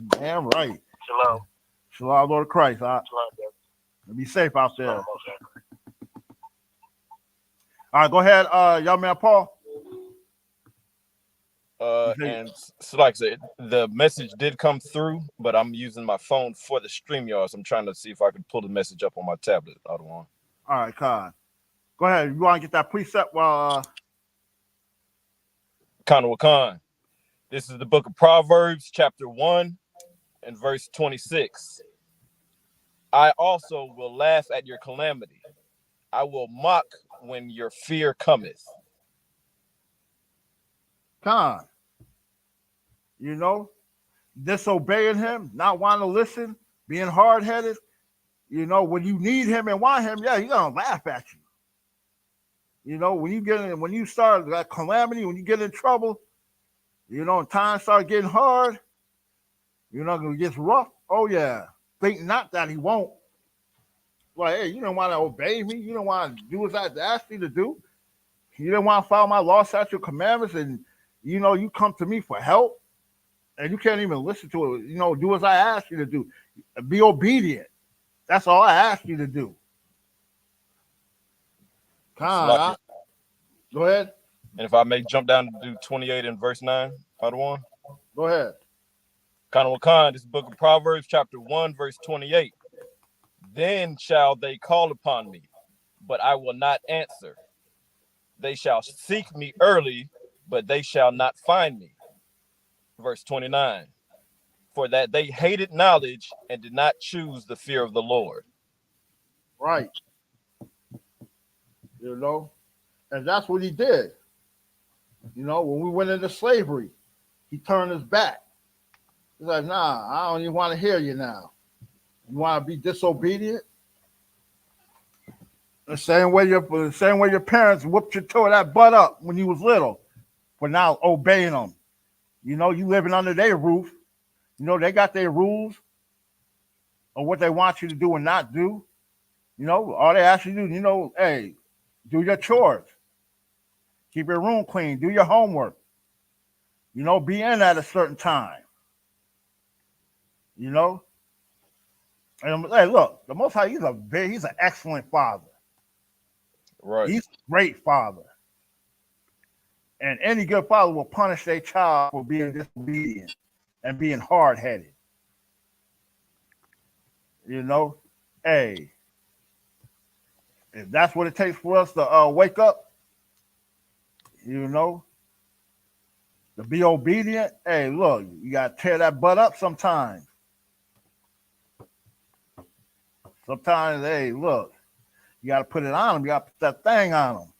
Damn right. Shalom. Shalom, Lord Christ. Shalom, be safe out there. Shalom, all right, go ahead, young man Paul. And so like I said, the message did come through, but I'm using my phone for the StreamYard. So I'm trying to see if I can pull the message up on my tablet. I don't want. All right, Khan. Go ahead. You want to get that precept? Khan. This is the book of Proverbs, chapter 1 and verse 26. I also will laugh at your calamity. I will mock when your fear cometh. Khan. You know, disobeying him, not wanting to listen, being hard-headed. You know, when you need him and want him, yeah, he's gonna laugh at you. You know, when you start that calamity, when you get in trouble, you know, and times start getting hard, you know, it gets rough. Oh yeah, think not that he won't. Like, hey, you don't want to obey me. You don't want to do as I asked you to do. You don't want to follow my law, statute, commandments, and you know, you come to me for help, and you can't even listen to it. You know, do as I ask you to do. Be obedient. That's all I ask you to do. Go ahead. And if I may jump down to do 28 and verse 9, part 1. Go ahead. Khan, this book of Proverbs, chapter 1, verse 28. Then shall they call upon me, but I will not answer. They shall seek me early, but they shall not find me. Verse 29. For that they hated knowledge and did not choose the fear of the Lord. Right. You know, and that's what he did. You know, when we went into slavery, he turned his back. He's like, nah, I don't even want to hear you now. You want to be disobedient? The same way your parents whooped your toe that butt up when you was little for now obeying them. You know, you living under their roof. You know, they got their rules of what they want you to do and not do. You know, all they ask you to do, you know, hey, do your chores. Keep your room clean. Do your homework. You know, be in at a certain time. You know? And hey, look, the Most High, he's an excellent father. Right. He's a great father. And any good father will punish their child for being disobedient and being hard-headed. You know? Hey, if that's what it takes for us to wake up, you know, to be obedient, hey, look, you got to tear that butt up sometimes. Sometimes, hey, look, you got to put it on them. You got to put that thing on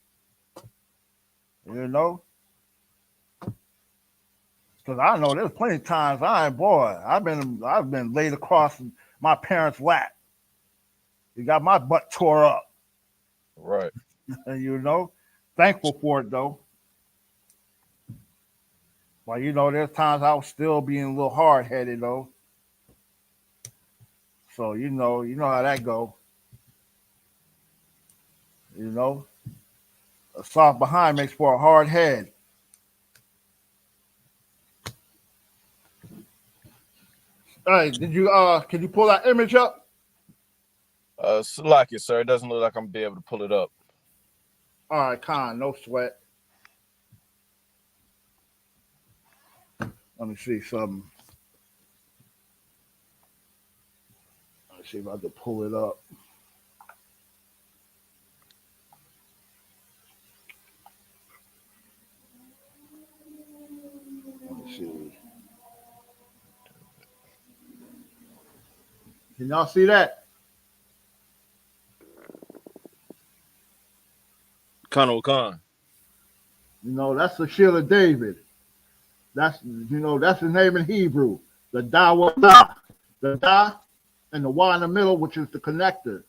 them. You know? Because I know there's plenty of times I've been laid across my parents' lap. You got my butt tore up. Right. You know? Thankful for it, though. But, you know, there's times I was still being a little hard-headed, though. So, you know how that go. You know? A soft behind makes for a hard head. All right, can you pull that image up? Like it, sir. It doesn't look like I'm gonna be able to pull it up. All right, Con, no sweat. Let me see something. Let's see if I can pull it up. Let me see. Can y'all see that? Khan. You know, that's the shield of David. That's the name in Hebrew. The Da. The Da and the Y in the middle, which is the connector.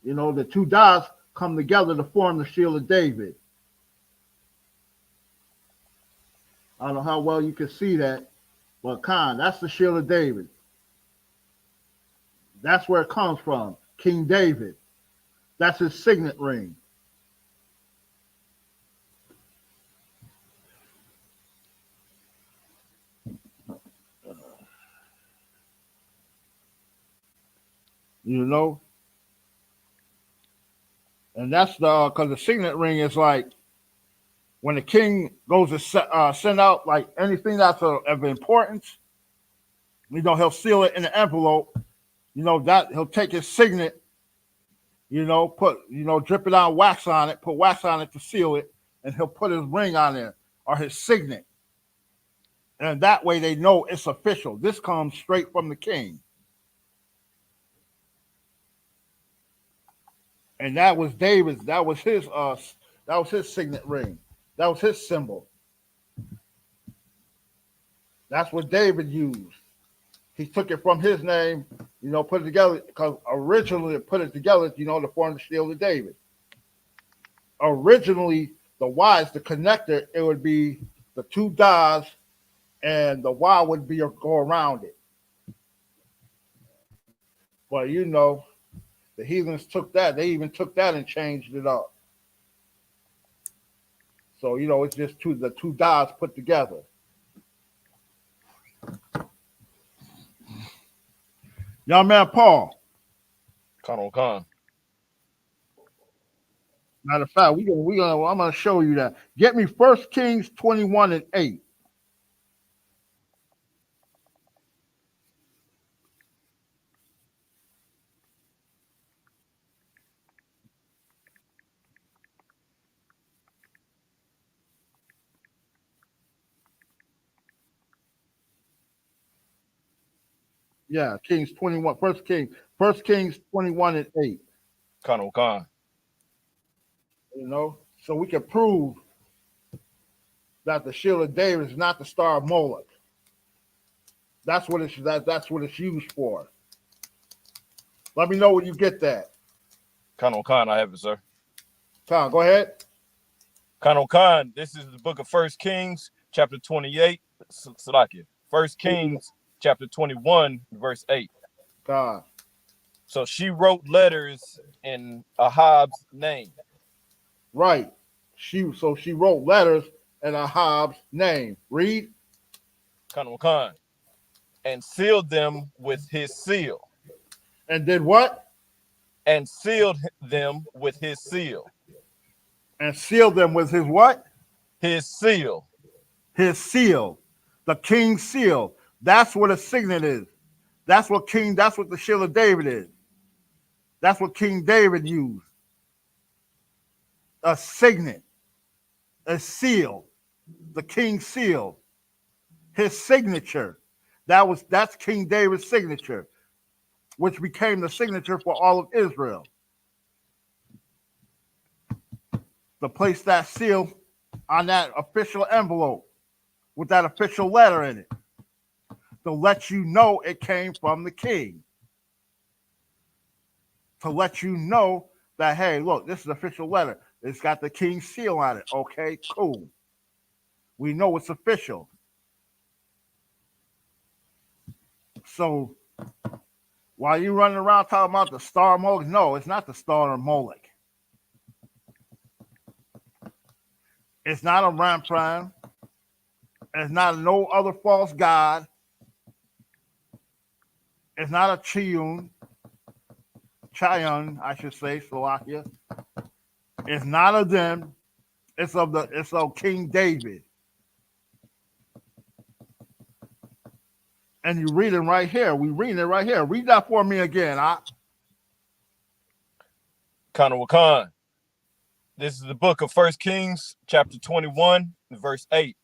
You know, the two Das come together to form the shield of David. I don't know how well you can see that, but Khan, that's the shield of David. That's where it comes from, King David. That's his signet ring. You know? And that's because the signet ring is like when the king goes to send out like anything that's of importance, you know, he'll seal it in an envelope. You know, that he'll take his signet, you know, drip it on wax on it, put wax on it to seal it, and he'll put his ring on there or his signet. And that way they know it's official. This comes straight from the king. And that was David's, that was his signet ring. That was his symbol. That's what David used. He took it from his name, you know, put it together, because originally it put it together, you know, to form the shield of David. Originally, the Y is the connector. It would be the two Das, and the Y would be go around it. But, you know, the heathens took that. They even took that and changed it up. So, you know, it's just the two Das put together. Young man Paul. Khan. Matter of fact, I'm gonna show you that. Get me 1 Kings 21:8. Yeah, Kings 21, 1 Kings 21:8. Khan. You know, so we can prove that the shield of David is not the star of Moloch. That's what it's used for. Let me know when you get that. Khan, I have it, sir. Khan, go ahead. Khan, this is the book of 1 Kings, chapter 28. Salakia. 1 Kings, chapter 21, verse 8. Khan. So she wrote letters in Ahab's name. Right. She wrote letters in Ahab's name. Read. Khan. And sealed them with his seal. And did what? And sealed them with his seal. And sealed them with his what? His seal. His seal. The king's seal. That's what a signet is. That's what the shield of David is. That's what King David used. A signet. A seal. The king's seal. His signature. That's King David's signature, which became the signature for all of Israel. To place that seal on that official envelope with that official letter in it to let you know it came from the king. To let you know that, hey, look, this is an official letter. It's got the king's seal on it. Okay, cool. We know it's official. So while you running around talking about the star of Moloch, no, it's not the star of Moloch. It's not a Rampran. It's not no other false god. It's not a Chiun, I should say, Slovakia. It's not of them. It's of King David. And you read it right here. We reading it right here. Read that for me again. Khan. This is the book of 1 Kings, chapter 21, verse 8.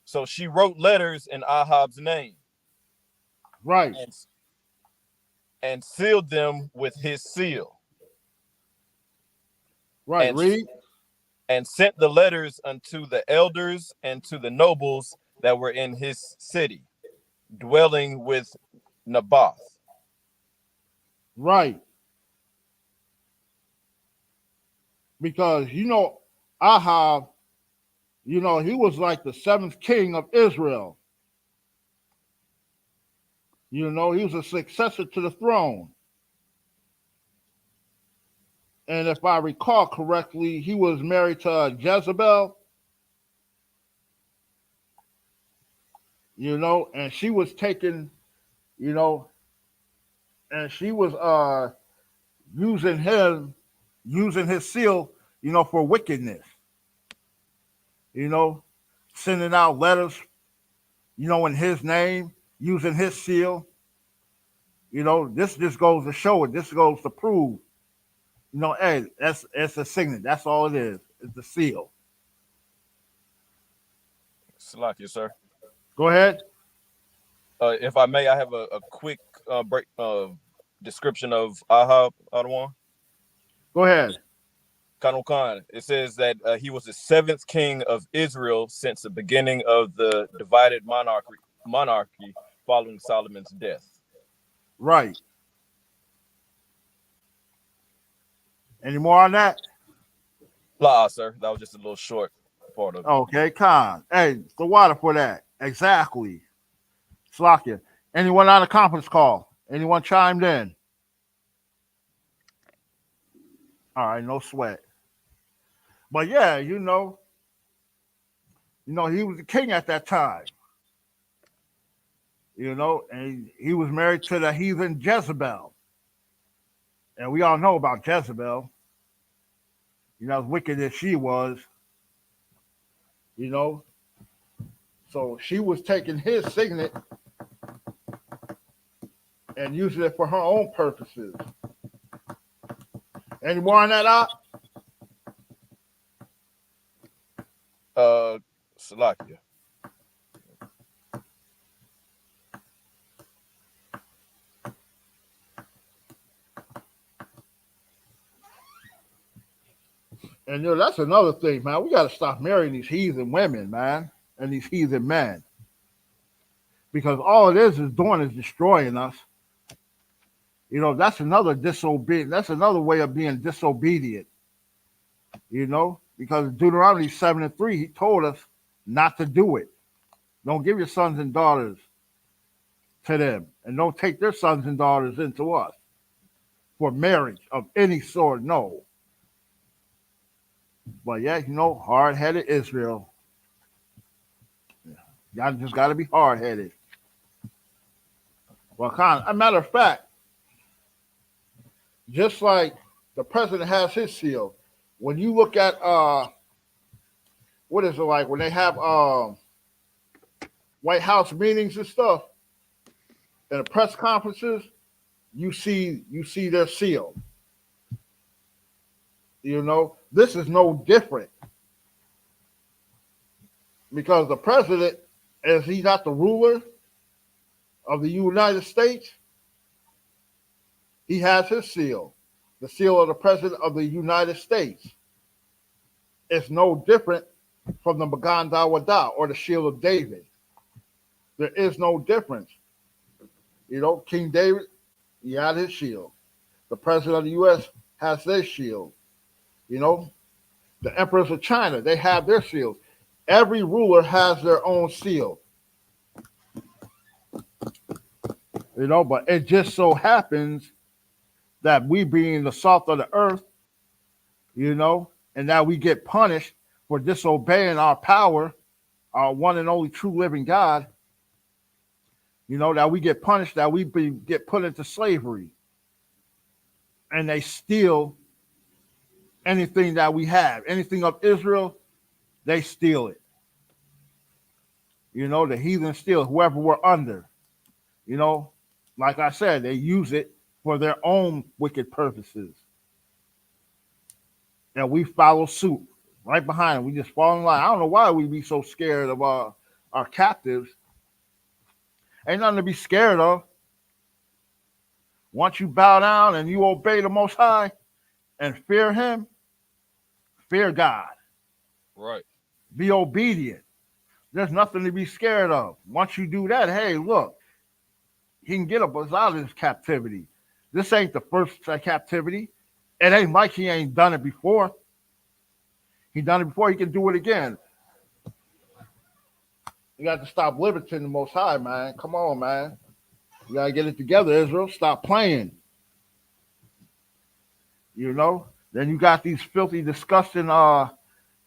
So she wrote letters in Ahab's name. Right. And sealed them with his seal. Right. Read. And sent the letters unto the elders and to the nobles that were in his city, dwelling with Naboth. Right. Because, Ahab, he was like the seventh king of Israel. He was a successor to the throne. And if I recall correctly, he was married to Jezebel. And she was taken, and she was using his seal, for wickedness. Sending out letters, in his name, using his seal. This just goes to show it. This goes to prove, hey, it's a signet. That's all it is. It's the seal. Salakia, sir. Go ahead. If I may, I have a quick description of Ahab Adawan. Go ahead. Khan. It says that he was the seventh king of Israel since the beginning of the divided monarchy following Solomon's death. Right. Any more on that? Sir. That was just a little short part of it. Okay, Khan. Hey, the water for that. Exactly. Slakia. Anyone on a conference call? Anyone chimed in? All right, no sweat. But yeah, he was the king at that time. And he was married to the heathen Jezebel. And we all know about Jezebel. As wicked as she was. So she was taking his signet and using it for her own purposes. Any more on that, Salakia. And that's another thing, man. We got to stop marrying these heathen women, man, and these heathen men. Because all it is doing is destroying us. You know, that's another disobedient. That's another way of being disobedient. You know, because Deuteronomy 7:3, he told us not to do it. Don't give your sons and daughters to them, and don't take their sons and daughters into us for marriage of any sort. No. But yeah, you know, hard-headed Israel. Y'all just got to be hard-headed. Well, a matter of fact, just like the president has his seal, when you look at what is it like when they have White House meetings and stuff and the press conferences, you see their seal. You know, this is no different because the president, is he not the ruler of the United States? He has his seal, the seal of the president of the United States. It's no different from the Magan Dawada or the Shield of David. There is no difference. You know, King David, he had his shield. The president of the U.S. has their shield. You know, the emperors of China, they have their seals. Every ruler has their own seal. You know, but it just so happens that we being the salt of the earth, you know, and that we get punished for disobeying our power, our one and only true living God, you know, that we get punished, that we get put into slavery. And they steal anything that we have, anything of Israel, they steal it. You know, the heathen steal whoever we're under. You know, like I said, they use it for their own wicked purposes. And we follow suit right behind them. We just fall in line. I don't know why we be so scared of our captives. Ain't nothing to be scared of. Once you bow down and you obey the Most High and fear Him, fear God. Right. Be obedient. There's nothing to be scared of. Once you do that, hey, look, He can get us out of this captivity. This ain't the first captivity. It ain't like He ain't done it before. He done it before. He can do it again. You got to stop limiting the Most High, man. Come on, man. You got to get it together, Israel. Stop playing. You know? Then you got these filthy, disgusting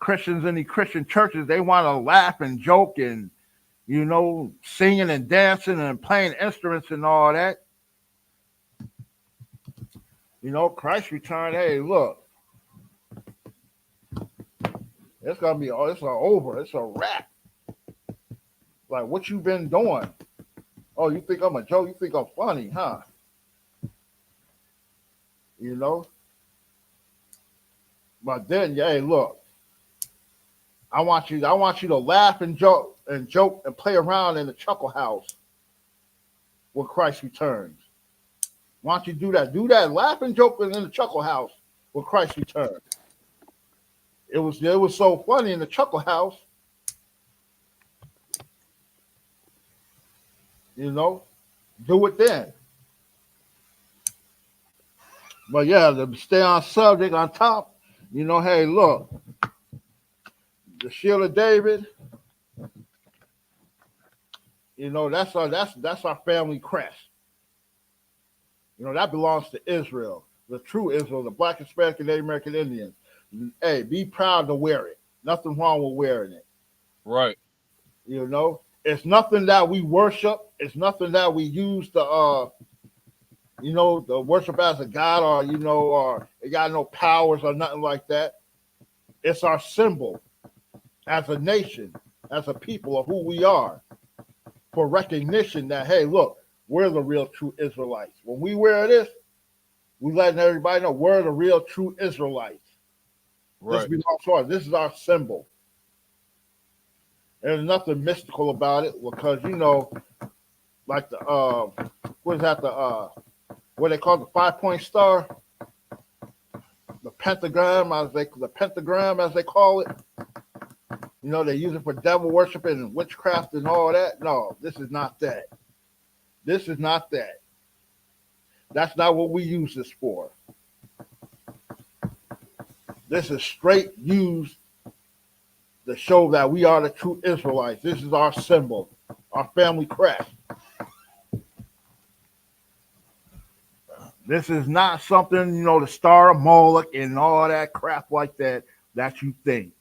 Christians in the Christian churches. They want to laugh and joke and, you know, singing and dancing and playing instruments and all that. You know, Christ returned. Hey, look. It's going to be, it's over. It's a wrap. Like, what you been doing? Oh, you think I'm a joke? You think I'm funny, huh? You know? But then, hey, look. I want you to laugh and joke and play around in the chuckle house when Christ returns. Why don't you do that? Do that. Laugh and joke in the chuckle house when Christ returns. It was so funny in the chuckle house. You know, do it then. But yeah, to stay on subject on top, you know, hey, look, the Shield of David, you know, that's our family crest. You know, that belongs to Israel, the true Israel, the Black, Hispanic, and Native American Indians. Hey, be proud to wear it. Nothing wrong with wearing it. Right. You know, it's nothing that we worship. It's nothing that we use to, you know, to worship as a god or, you know, or it got no powers or nothing like that. It's our symbol as a nation, as a people of who we are, for recognition that, hey, look, we're the real true Israelites. When we wear this, we letting everybody know we're the real true Israelites. Right. This belongs to us. This is our symbol. There's nothing mystical about it because, you know, like the what is that, what they call the 5-point star, the pentagram as they call it. You know, they use it for devil worship and witchcraft and all that. No, this is not that. This is not that. That's not what we use this for. This is straight used to show that we are the true Israelites. This is our symbol, our family crest. This is not something, you know, the Star of Moloch and all that crap like that you think.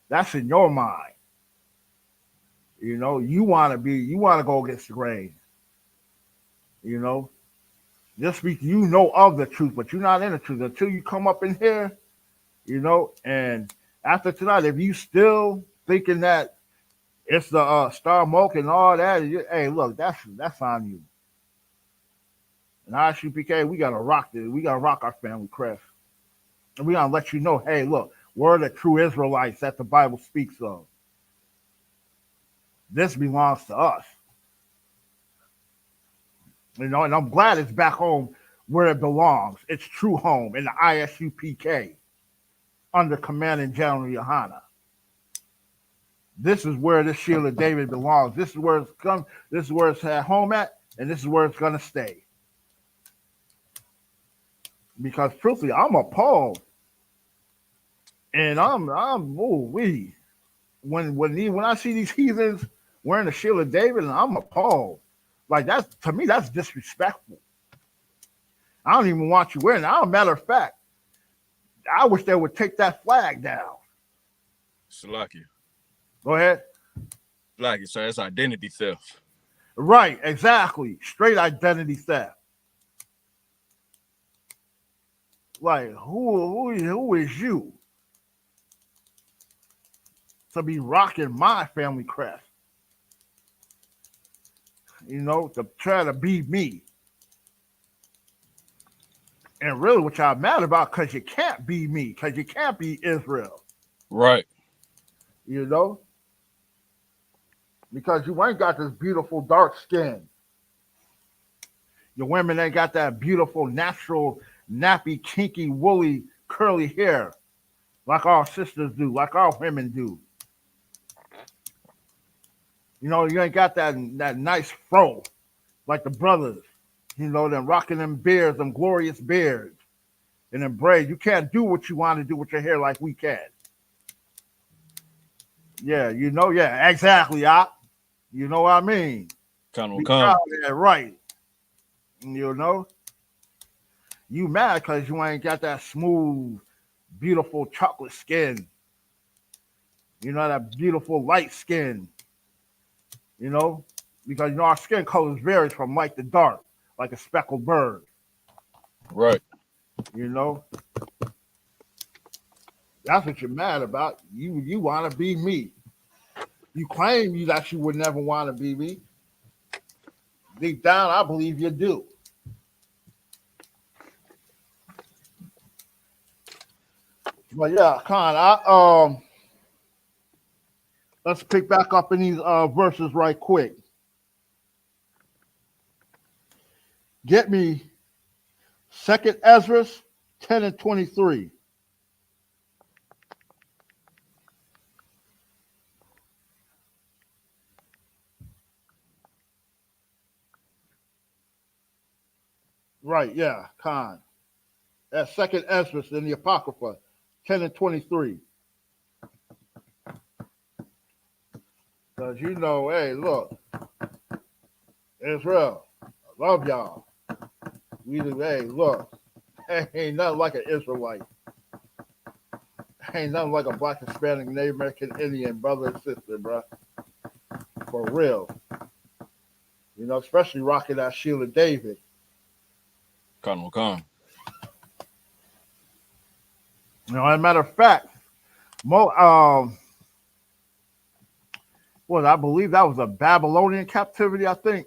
That's in your mind. You know, you want to go against the grain. You know, just because you know of the truth, but you're not in the truth until you come up in here, you know. And after tonight, if you still thinking that it's the Star Moke and all that, hey, look, that's on you. And I.S.U.P.K, we gotta rock our family crest, and we gotta let you know, hey, look, we're the true Israelites that the Bible speaks of. This belongs to us. You know, and I'm glad it's back home where it belongs. It's true home in the I.S.U.P.K under Commanding General YAHANNA. This is where this Shield of David belongs. This is where it's come. This is where it's at home at, and this is where it's gonna stay. Because truthfully, I'm appalled, and I'm when I see these heathens wearing the Shield of David, and I'm appalled. Like, that's, to me, that's disrespectful. I don't even want you wearing it. As a matter of fact, I wish they would take that flag down. Salaki. Go ahead. Salaki, sir, that's identity theft. Right, exactly. Straight identity theft. Like, who is you to be rocking my family crest? You know, to try to be me. And really what y'all mad about, because you can't be me, because you can't be Israel. Right. You know? Because you ain't got this beautiful dark skin. Your women ain't got that beautiful, natural, nappy, kinky, woolly, curly hair like our sisters do, like our women do. You know, you ain't got that nice fro like the brothers. You know, them rocking them beards, them glorious beards, and them braids. You can't do what you want to do with your hair like we can. Yeah, you know, yeah, exactly, You know what I mean? Be proud of that, right? You know, you mad because you ain't got that smooth, beautiful chocolate skin. You know, that beautiful light skin. You know, because you know our skin colors varies from light to dark, like a speckled bird. Right. You know, that's what you're mad about. You want to be me. You claim that you would never want to be me. Deep down, I believe you do. But yeah, Khan, let's pick back up in these verses right quick. Get me 2nd Ezra 10 and 23. Right, yeah, Khan. That's 2nd Ezra in the Apocrypha, 10 and 23. Because you know, hey, look, Israel, I love y'all. Hey, look, ain't nothing like an Israelite. Ain't nothing like a Black, Hispanic, Native American, Indian brother and sister, bro. For real. You know, especially rocking that Shield of David. Khan. You know, as a matter of fact, I believe that was a Babylonian captivity, I think.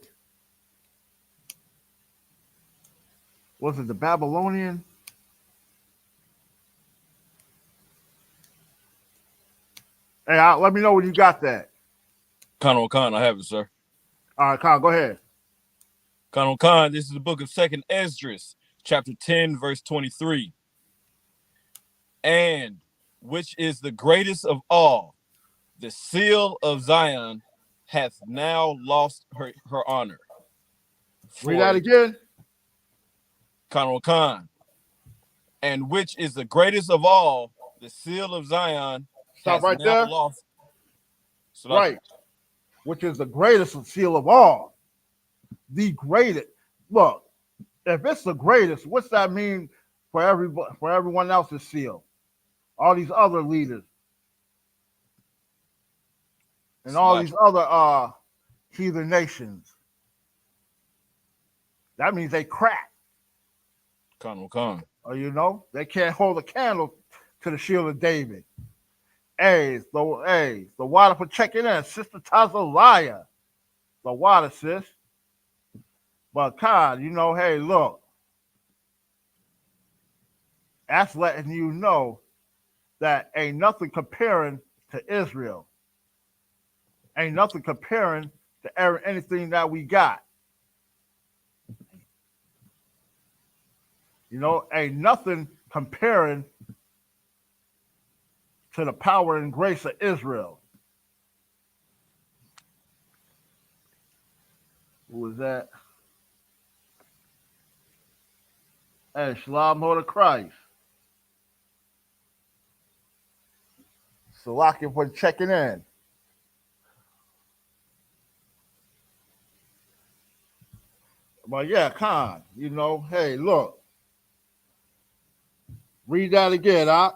Was it the Babylonian? Hey, let me know when you got that. Khan, I have it, sir. All right, Khan, go ahead. Khan, this is the book of 2nd Ezra, chapter 10, verse 23. And which is the greatest of all, the seal of Zion hath now lost her honor. Read that again. Khan. And which is the greatest of all, the seal of Zion Stop has right now there. lost. Right. Which is the greatest seal of all. The greatest. Look, if it's the greatest, what's that mean for everyone else's seal? All these other leaders and all these other heathen nations. That means they crack. Khan. You know, they can't hold a candle to the shield of David. Hey, the water for checking in, Sister Tazalaya. The water, sis. But God, you know, hey, look. That's letting you know that ain't nothing comparing to Israel. Ain't nothing comparing to anything that we got. You know, ain't nothing comparing to the power and grace of Israel. Who was that? Hey, Shalom to Christ. Salakia for checking in. But yeah, Khan, you know, hey, look. Read that again, I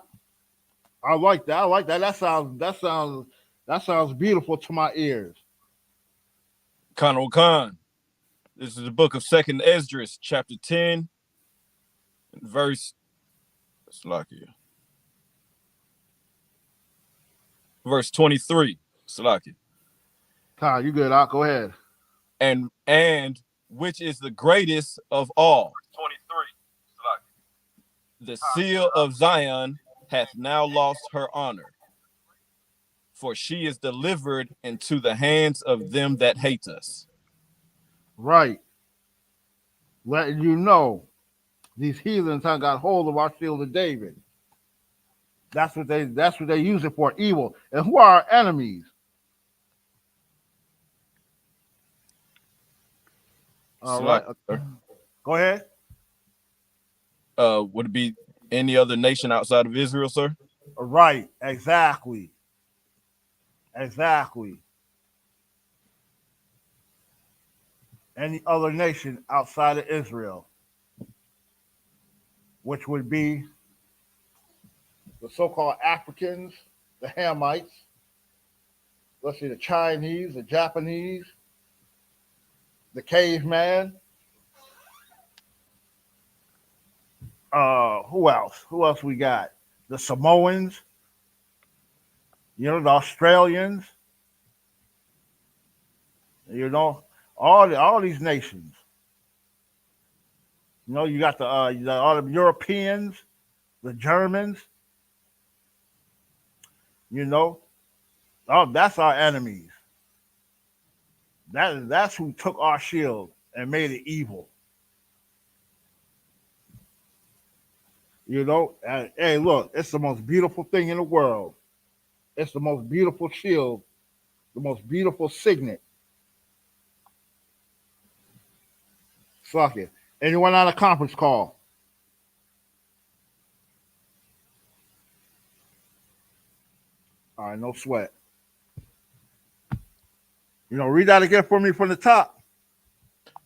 like that. I like that. That sounds beautiful to my ears. Khan. This is the book of 2nd Esdras, chapter 10, verse 23. Salakia. Khan, you good, Ak? Go ahead. And which is the greatest of all. 23. The seal of Zion hath now lost her honor, for she is delivered into the hands of them that hate us. Right. Letting you know these heathens have got hold of our shield of David. That's what they use it for, evil. And who are our enemies? All right. Go ahead. Would it be any other nation outside of Israel, sir? Right. Exactly. Any other nation outside of Israel, which would be the so-called Africans, the Hamites, let's see, the Chinese, the Japanese, the caveman. Who else? Who else we got? The Samoans, you know, the Australians, you know, all these nations. You know, you got all the Europeans, the Germans. You know, that's our enemies. That's who took our shield and made it evil. You know, and, hey, look, it's the most beautiful thing in the world. It's the most beautiful shield, the most beautiful signet. Fuck it. Anyone on a conference call? All right, no sweat. You know, read that again for me from the top.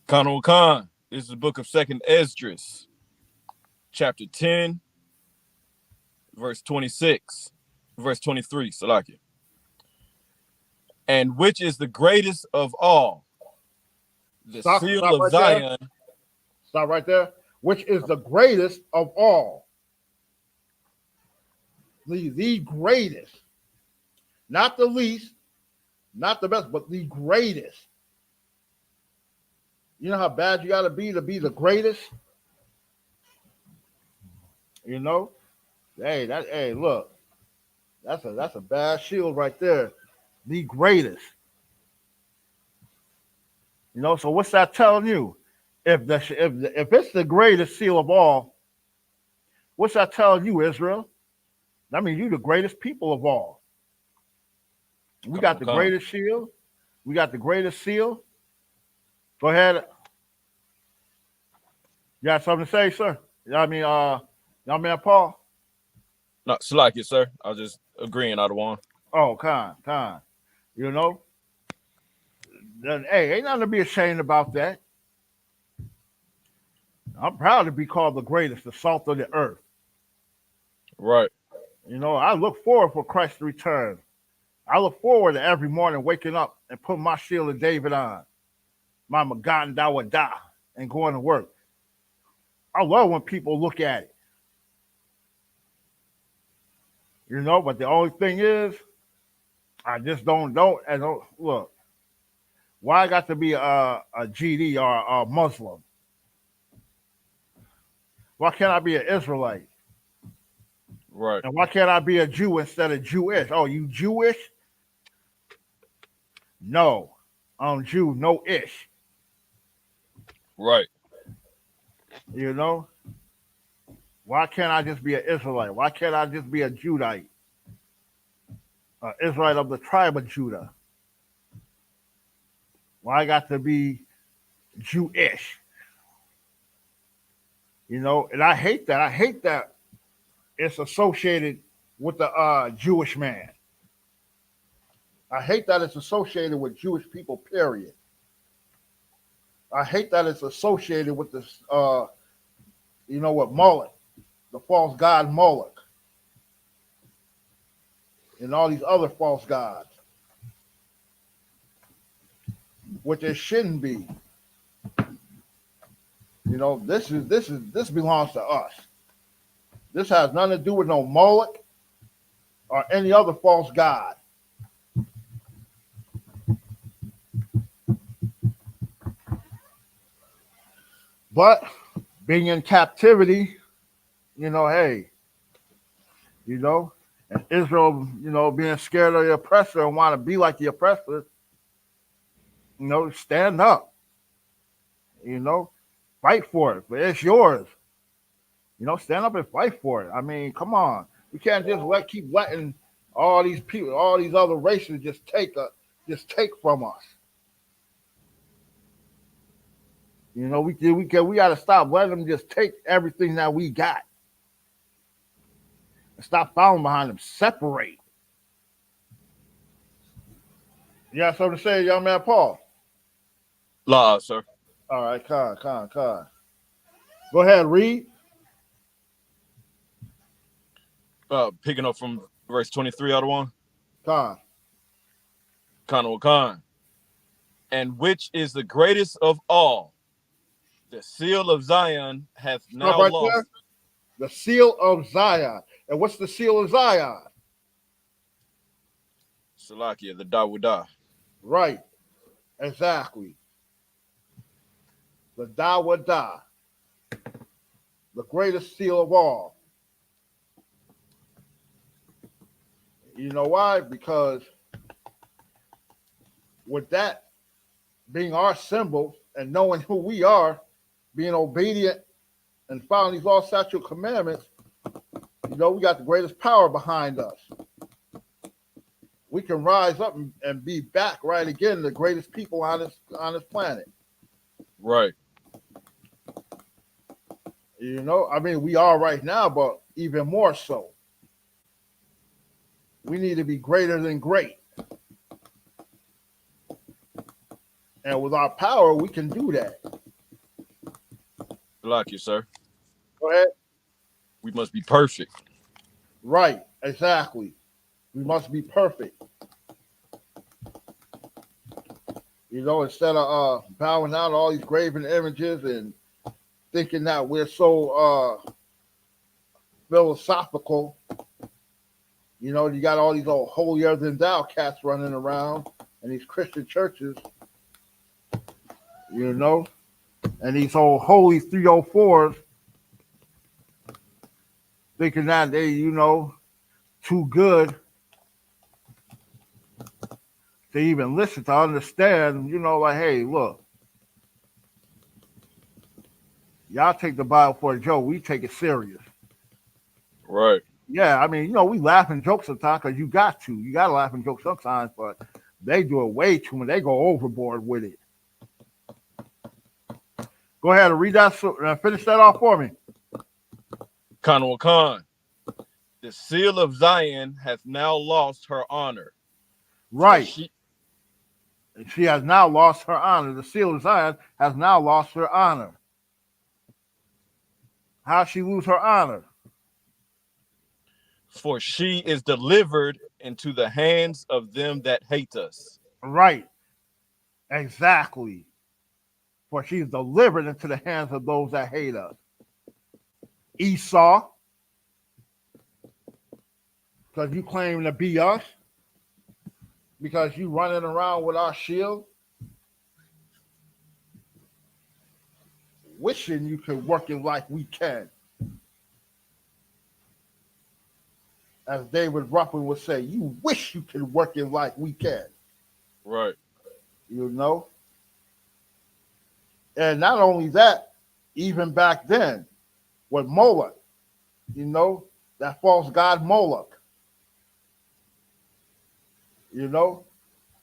Khan. This is the book of 2nd Esdras, chapter 10, verse 26, verse 23. Salakia. And which is the greatest of all? The seal of right Zion. There. Stop right there. Which is the greatest of all? The greatest. Not the least, not the best, but the greatest. You know how bad you got to be the greatest? You know? Hey, look. That's a bad shield right there. The greatest. You know, so what's that telling you? If it's the greatest seal of all, what's that telling you, Israel? That means you're the greatest people of all. We got the greatest shield. We got the greatest seal. Go ahead. You got something to say, sir? I mean, y'all man Paul? No, Salakia, sir. I was just agreeing out of one. Oh, con. You know? Then, hey, ain't nothing to be ashamed about that. I'm proud to be called the greatest, the salt of the earth. Right. You know, I look forward for Christ's return. I look forward to every morning waking up and putting my shield of David on, my Magan Dawada, and going to work. I love when people look at it. You know, but the only thing is, I just don't look. Why I got to be a GD or a Muslim? Why can't I be an Israelite? Right. And why can't I be a Jew instead of Jewish? Oh, you Jewish? No, I'm Jew, no ish. Right. You know? Why can't I just be an Israelite? Why can't I just be a Judite? An Israelite of the tribe of Judah? Why I got to be Jewish? You know, and I hate that. I hate that it's associated with the Jewish man. I hate that it's associated with Jewish people, period. I hate that it's associated with this, with Moloch, the false god Moloch, and all these other false gods, which it shouldn't be. You know, this belongs to us. This has nothing to do with no Moloch or any other false god. But being in captivity, hey, and Israel, being scared of the oppressor and want to be like the oppressor, stand up, fight for it. But it's yours. Stand up and fight for it. I mean, come on. We can't just keep letting all these people, all these other races just take from us. We got to stop letting them just take everything that we got. And stop following behind them. Separate. You got something to say, young man Paul? La, sir. All right, con. Go ahead, read. Picking up from verse 23 out of one. Con. And which is the greatest of all? The seal of Zion hath now lost. There. The seal of Zion. And what's the seal of Zion? Salakia, the Dawudah. Right. Exactly. The Dawudah. The greatest seal of all. You know why? Because with that being our symbol and knowing who we are, being obedient and following these all statute commandments, we got the greatest power behind us. We can rise up and be back right again, the greatest people on this planet. Right. I mean, we are right now, but even more so. We need to be greater than great. And with our power, we can do that. Like you, sir. Go ahead. We must be perfect. Right, exactly. We must be perfect. Instead of bowing down to all these graven images and thinking that we're so philosophical. You got all these old holier than thou cats running around in these Christian churches, and these old holy 304s thinking that they, too good to even listen, to understand, like, hey, look, y'all take the Bible for a joke. We take it serious. Right. Yeah, I mean, we laugh and joke sometimes because you got to. You got to laugh and joke sometimes, but they do it way too much. They go overboard with it. Go ahead and read that. Finish that off for me. Khan Khan. The seal of Zion hath now lost her honor. Right. She has now lost her honor. The seal of Zion has now lost her honor. How she lose her honor? For she is delivered into the hands of them that hate us. Right. Exactly. For she is delivered into the hands of those that hate us. Esau, because you claim to be us, because you running around with our shield, wishing you could work it like we can. As David Ruffin would say, you wish you could work it like we can. Right. You know? And not only that, even back then, with Moloch, you know, that false god Moloch, you know,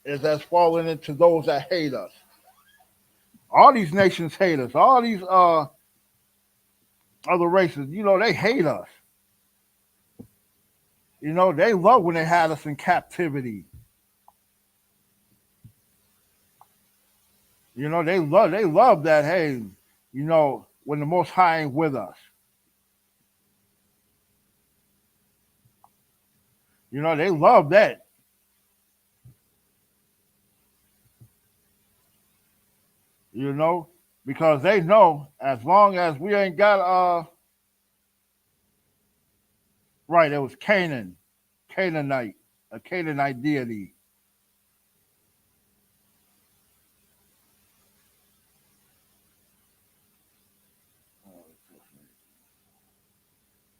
is as fallen into those that hate us. All these nations hate us. All these other races, you know, they hate us. You know, they love when they had us in captivity. You know, they love that, hey, you know, when the Most High ain't with us. You know, they love that. You know, because they know as long as we ain't got right, it was Canaanite, a Canaanite deity.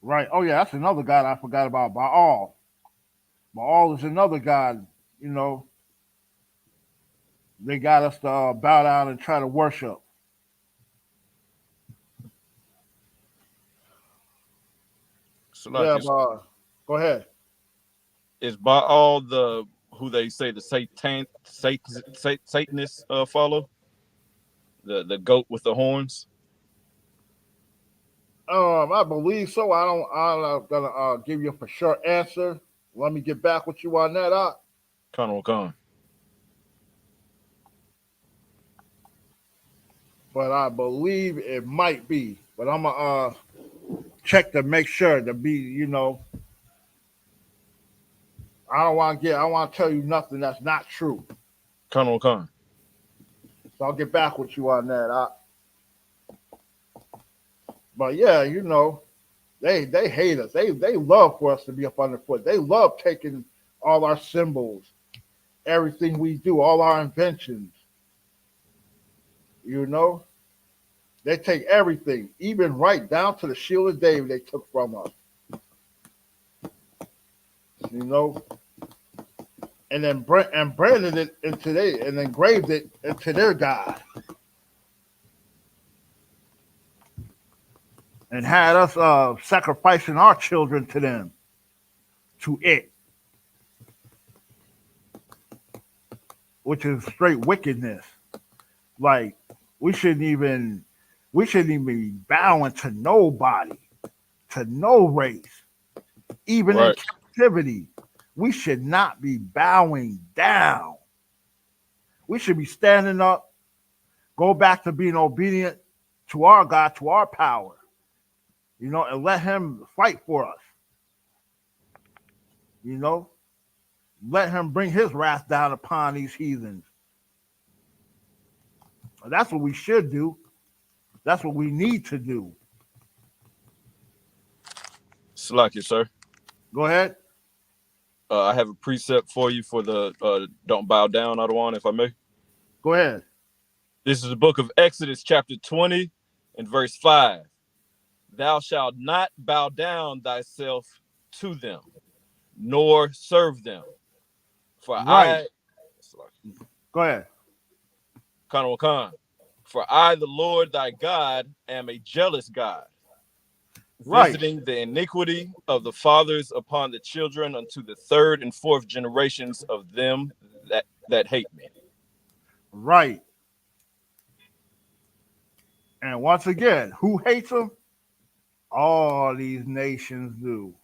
Right. Oh yeah, that's another god I forgot about. Baal. Baal is another god, you know. They got us to bow down and try to worship. So like go ahead. Is Baal the who they say the Satanists follow? The goat with the horns? I believe so. I'm not gonna give you a for sure answer. Let me get back with you on that. Khan. But I believe it might be. But I'm gonna check to make sure to be, you know. I don't want to tell you nothing that's not true. Khan. So I'll get back with you on that. But yeah, you know, they hate us. They love for us to be up underfoot. They love taking all our symbols, everything we do, all our inventions. You know, they take everything, even right down to the shield of David they took from us. You know, and then branded it into and engraved it into their God. And had us sacrificing our children to them, to it, which is straight wickedness. Like we shouldn't even be bowing to nobody, to no race, even in captivity. We should not be bowing down. We should be standing up, go back to being obedient to our God, to our power. You know, and let him fight for us. You know, let him bring his wrath down upon these heathens. That's what we should do. That's what we need to do. Slack it, sir. Go ahead. I have a precept for you for the don't bow down, Adawan, if I may. Go ahead. This is the book of Exodus, chapter 20 and verse 5. Thou shalt not bow down thyself to them, nor serve them. For Go ahead. Khan. For I, the Lord thy God, am a jealous God, visiting the iniquity of the fathers upon the children unto the third and fourth generations of them that hate me. Right. And once again, who hates him? All these nations do.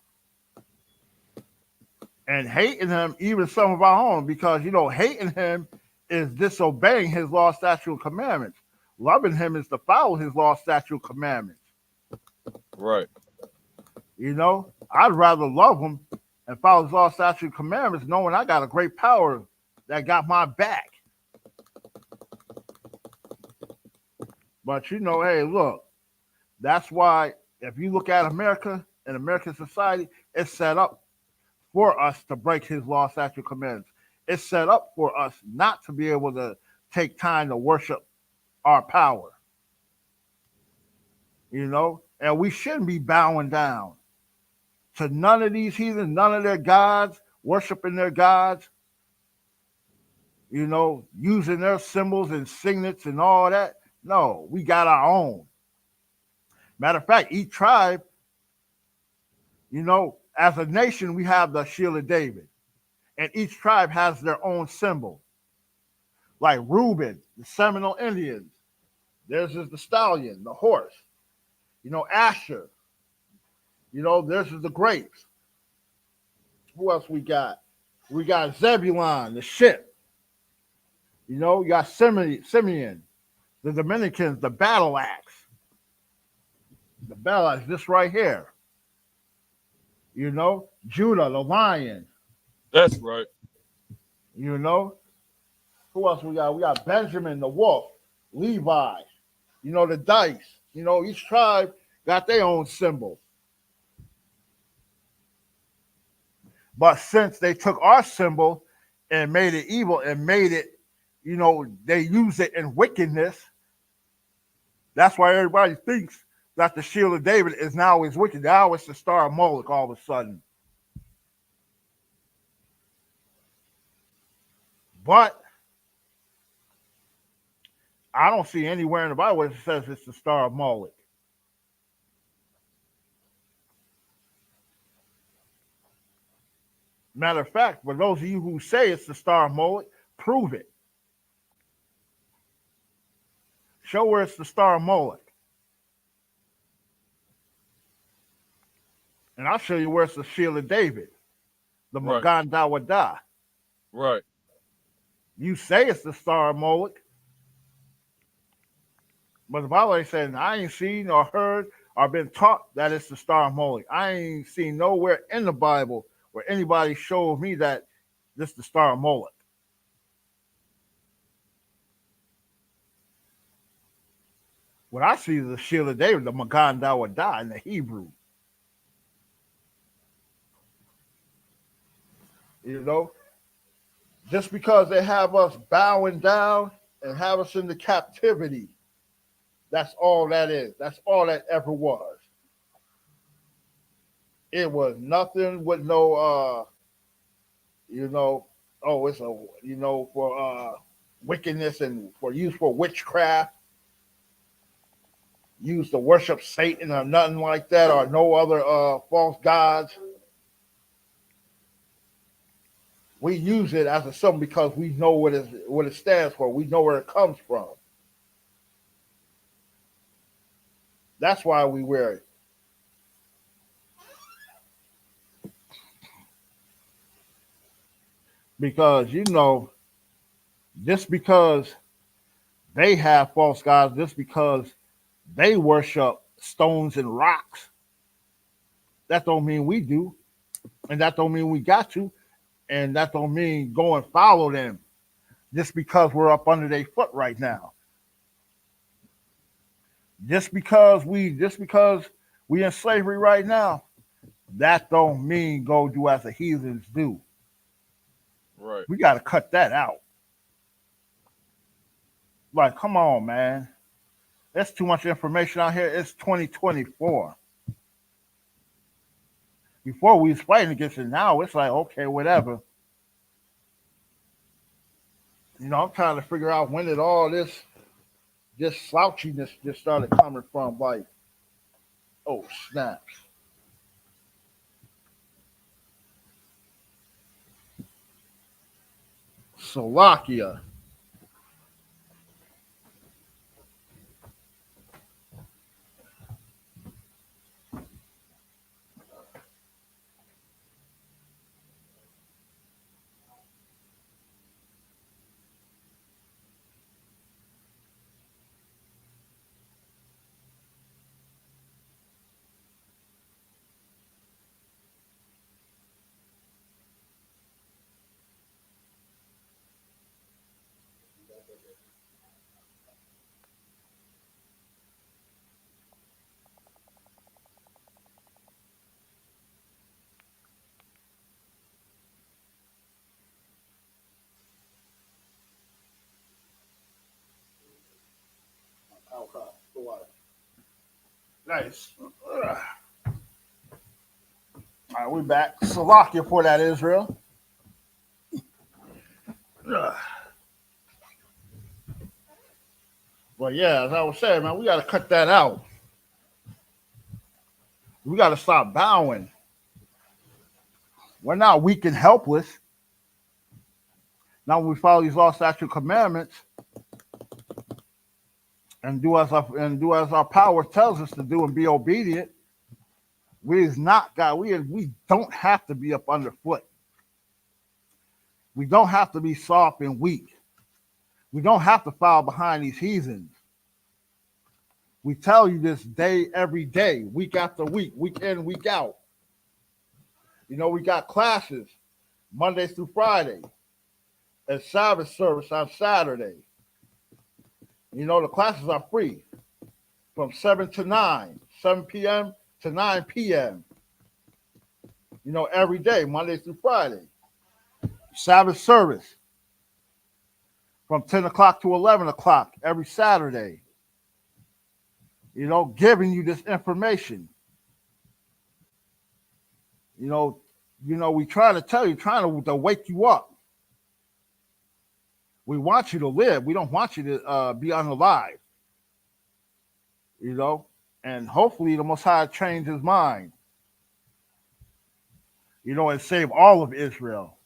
And hating him, even some of our own, because, hating him is disobeying his law, statute, and commandments. Loving him is to follow his law, statute, and commandments. Right. I'd rather love him and follow his law, statute, and commandments, knowing I got a great power that got my back. But, hey, look, that's why if you look at America and American society, it's set up for us to break his law, statute, commandments. It's set up for us not to be able to take time to worship our power. And we shouldn't be bowing down to none of these heathens, none of their gods, worshiping their gods, using their symbols and signets and all that. No, we got our own. Matter of fact, each tribe, as a nation, we have the Shield of David. And each tribe has their own symbol. Like Reuben, the Seminole Indians. Theirs is the stallion, the horse. Asher. Theirs is the grapes. Who else we got? We got Zebulon, the ship. You got Simeon, the Dominicans, the battle axe. The battle axe, this right here. Judah, the lion. That's right. Who else we got? We got Benjamin, the wolf. Levi, the dice. Each tribe got their own symbol. But since they took our symbol and made it evil and made it, they use it in wickedness, that's why everybody thinks that the Shield of David is now is wicked. Now it's the Star of Moloch all of a sudden. But I don't see anywhere in the Bible where it says it's the Star of Moloch. Matter of fact, for those of you who say it's the Star of Moloch, prove it. Show where it's the Star of Moloch. And I'll show you where it's the Shield of David, the Magan Dawadah. Right. You say it's the Star of Moloch, but the Bible ain't saying, I ain't seen or heard or been taught that it's the Star of Moloch. I ain't seen nowhere in the Bible where anybody showed me that this is the Star of Moloch. What I see is the Shield of David, the Magan Dawadah in the Hebrew. Just because they have us bowing down and have us in the captivity, that's all that is. That's all that ever was. It was nothing with no, it's a, for wickedness and for use for witchcraft, use to worship Satan or nothing like that, or no other false gods. We use it as a symbol because we know what it stands for. We know where it comes from. That's why we wear it. Because, just because they have false gods, just because they worship stones and rocks, that don't mean we do. And that don't mean we got to. And that don't mean go and follow them just because we're up under their foot right now. Just because we in slavery right now, that don't mean go do as the heathens do. Right. We got to cut that out. Like, come on, man. There's too much information out here. It's 2024. Before we was fighting against it, now it's like, okay, whatever. I'm trying to figure out when did all this slouchiness just started coming from. Like, oh, snaps. Slovakia. Nice. All right, we back. Salakia for that, Israel. But yeah, as I was saying, man, we got to cut that out. We got to stop bowing. We're not weak and helpless. Now, when we follow these law, statute, commandments, and do as our power tells us to do, and be obedient, we is not God. We don't have to be up underfoot. We don't have to be soft and weak. We don't have to follow behind these heathens. We tell you this day, every day, week after week in, week out. You know, we got classes Monday through Friday, and Sabbath service on Saturday. You know, the classes are free from 7 to 9, 7 p.m. to 9 p.m. You know, every day, Monday through Friday. Sabbath service from 10 o'clock to 11 o'clock every Saturday. You know, giving you this information. You know, we try to tell you, trying to wake you up. We want you to live. We don't want you to be unalive. You know, and hopefully the Most High change his mind. You know, and save all of Israel.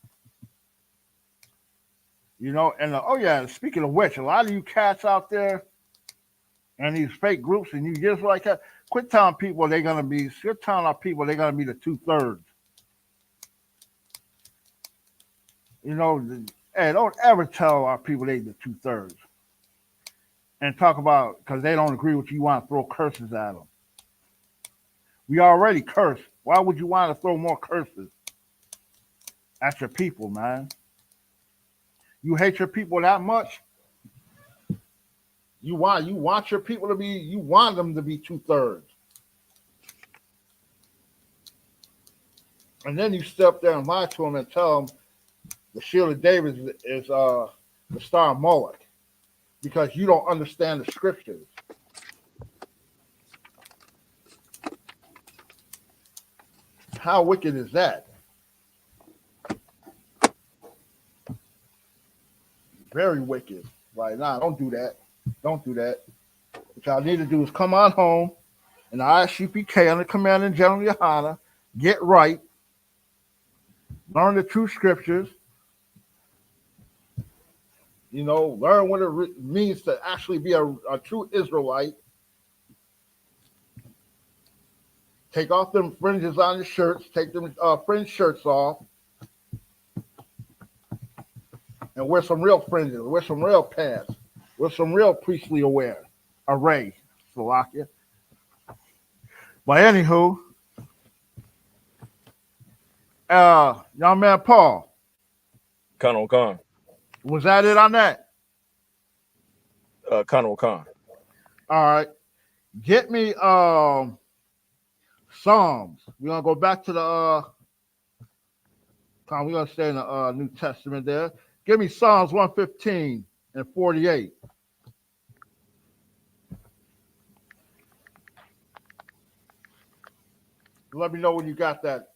You know, and oh yeah, speaking of which, a lot of you cats out there and these fake groups and you just like that, quit telling people they're gonna be. You're telling our people they're gonna be the 2/3. You know, hey, don't ever tell our people they the 2/3. And talk about because they don't agree with you, want to throw curses at them. We already cursed. Why would you want to throw more curses at your people, man? You hate your people that much? You want your people to be, you want them to be 2/3. And then you step there and lie to them and tell them the shield of David is the star of Moloch because you don't understand the scriptures. How wicked is that? Very wicked. Like, nah, don't do that. Don't do that. What y'all need to do is come on home and the I.S.U.P.K under Commanding General YAHANNA, get right, learn the true scriptures, you know, learn what it means to actually be a true Israelite. Take off them fringes on your shirts, take them fringe shirts off, and wear some real fringes, wear some real pants, wear some real priestly array, Salakia. But anywho, young man Paul. Khan. Was that it on that? Khan. All right. Get me Psalms. We're gonna go back to the we're gonna stay in the New Testament there. Give me Psalms 115 and 48. Let me know when you got that.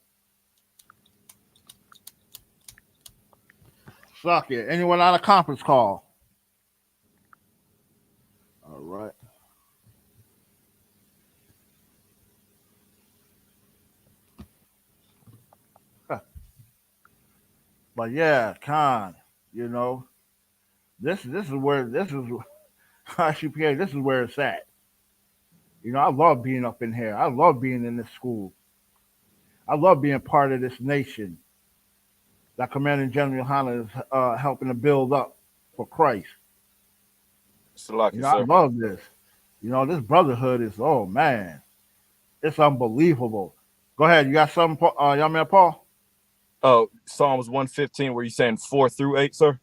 Suck it. Anyone on a conference call? All right. But yeah, Khan, you know, this is I.S.U.P.K, this is where it's at. You know, I love being up in here. I love being in this school. I love being part of this nation that Commanding General YAHANNA is helping to build up for Christ. Salakia, you know, I love this. You know, this brotherhood is, oh man, it's unbelievable. Go ahead. You got something, young man Paul? Oh, Psalms 115, were you saying 4 through 8, sir?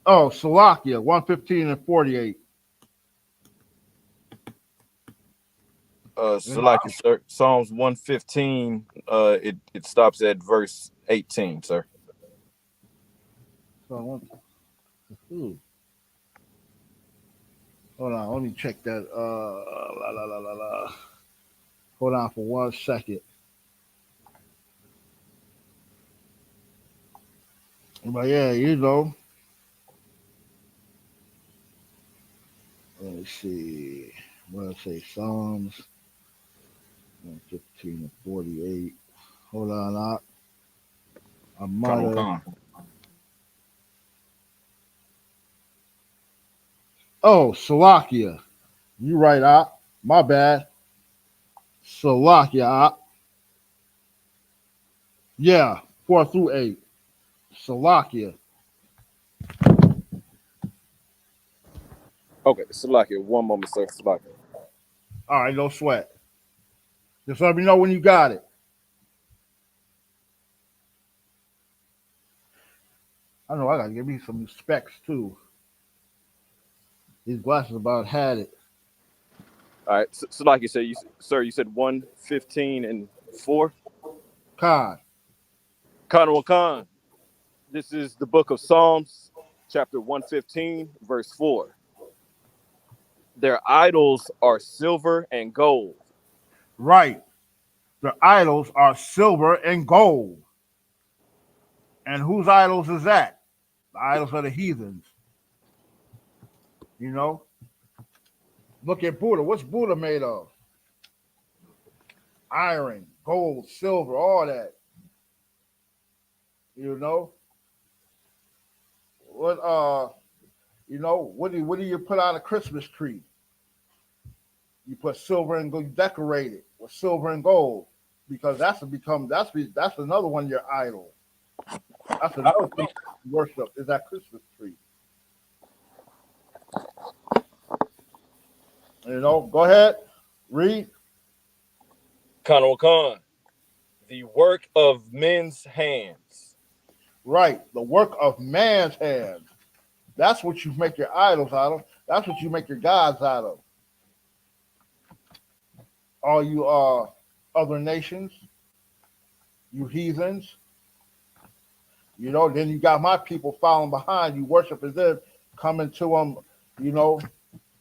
Oh, Salakia, 115 and 48. Salakia, sir. Psalms 115, it stops at verse 18, sir. So, Hold on, let me check that. La, la, la, la, la. Hold on for 1 second. But yeah, let me see. What I say, Psalms 115 and 48. Hold on, I might have. Oh, Salakia. You right, my bad. Salakia. Yeah, 4 through 8. Salakia. Okay, Salakia, one moment, sir. Salakia. All right, no sweat. Just let me know when you got it. I know I gotta give me some specs too. These glasses about had it. All right, Salakia, sir, you said 115 and 4? Khan. Khan Khan. This is the book of Psalms, chapter 115, verse 4. Their idols are silver and gold. Right. The idols are silver and gold. And whose idols is that? The idols of the heathens. You know? Look at Buddha. What's Buddha made of? Iron, gold, silver, all that. You know? What what do you put on a Christmas tree? You put silver and gold, you decorate it with silver and gold. Because that's another one of your idol. That's another thing you worship is that Christmas tree. Go ahead, read. Khan Khan. The work of men's hands. Right, the work of man's hands. That's what you make your idols out of. That's what you make your gods out of. All you other nations, you heathens. Then you got my people following behind you, worshiping them, coming to them,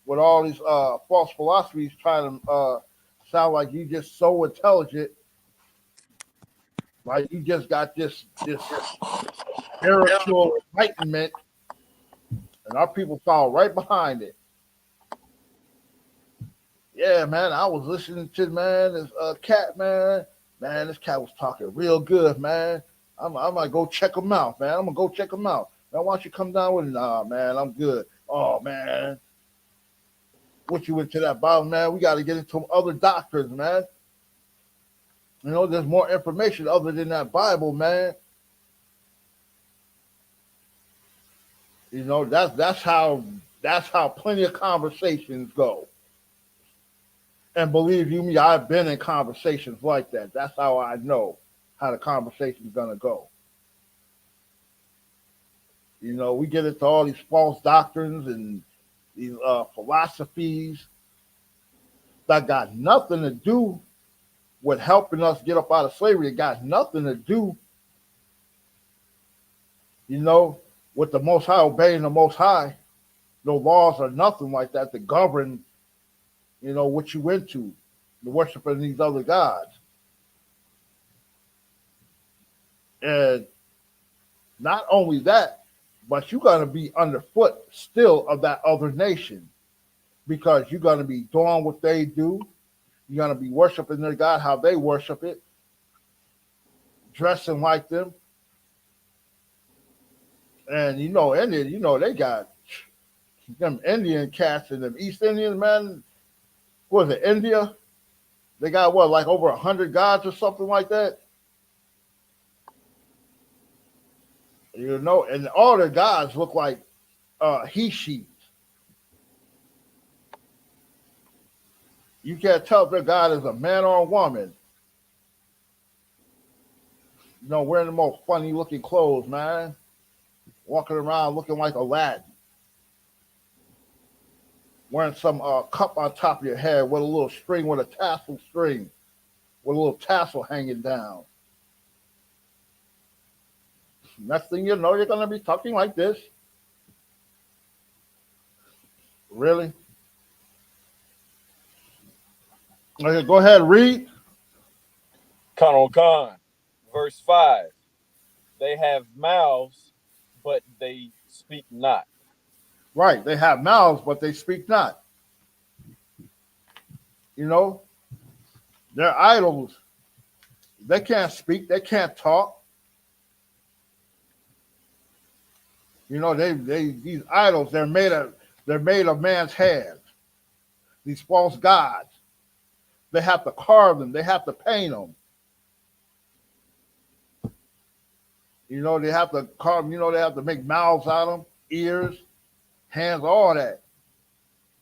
with all these false philosophies, trying to sound like you just so intelligent, like you just got this spiritual enlightenment, and our people follow right behind it. Yeah, man, I was listening to this cat, man. Man, this cat was talking real good, man. I might go check him out, man. I'm gonna go check him out. Man, why don't you come down with it? Nah, man, I'm good. Oh, man. What you into that Bible, man? We got to get into other doctrines, man. There's more information other than that Bible, man. That's how plenty of conversations go. And believe you me, I've been in conversations like that. That's how I know how the conversation's gonna go. We get into all these false doctrines and these philosophies that got nothing to do with helping us get up out of slavery. It got nothing to do, with the Most High, obeying the Most High. No laws or nothing like that to govern, what you into, the worshiping these other gods. And not only that, but you're going to be underfoot still of that other nation, because you're going to be doing what they do. You're going to be worshiping their God how they worship it, dressing like them. And India, they got them Indian cats and them East Indians, man. What is it, India? They got like over 100 gods or something like that. And all their gods look like he-sheets. You can't tell if their God is a man or a woman. Wearing the most funny looking clothes, man. Walking around looking like Aladdin. Wearing some cup on top of your head with a little string, with a tassel string, with a little tassel hanging down. Next thing you know, you're going to be talking like this. Really? Okay, go ahead, read. Khan, verse 5. They have mouths, but they speak not. Right, they have mouths, but they speak not. You know, they're idols. They can't speak. They can't talk. You know, they these idols. They're made of man's hands. These false gods. They have to carve them. They have to paint them. You know, they have to carve them. You know, they have to make mouths out of them, ears, hands, all that.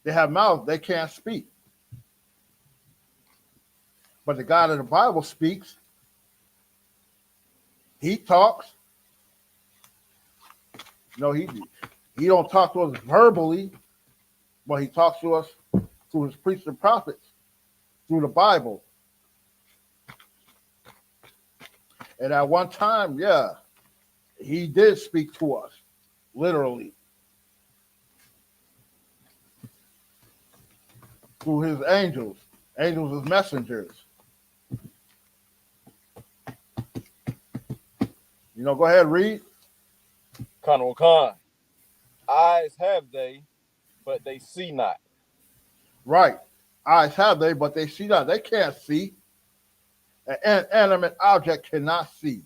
They have mouths. They can't speak. But the God of the Bible speaks. He talks. No, he don't talk to us verbally, but he talks to us through his priests and prophets, through the Bible. And at one time, yeah, he did speak to us, literally, through his angels. Angels as messengers. You know, go ahead, read. Khan. Eyes have they, but they see not. Right. Eyes have they, but they see not. They can't see. An inanimate object cannot see.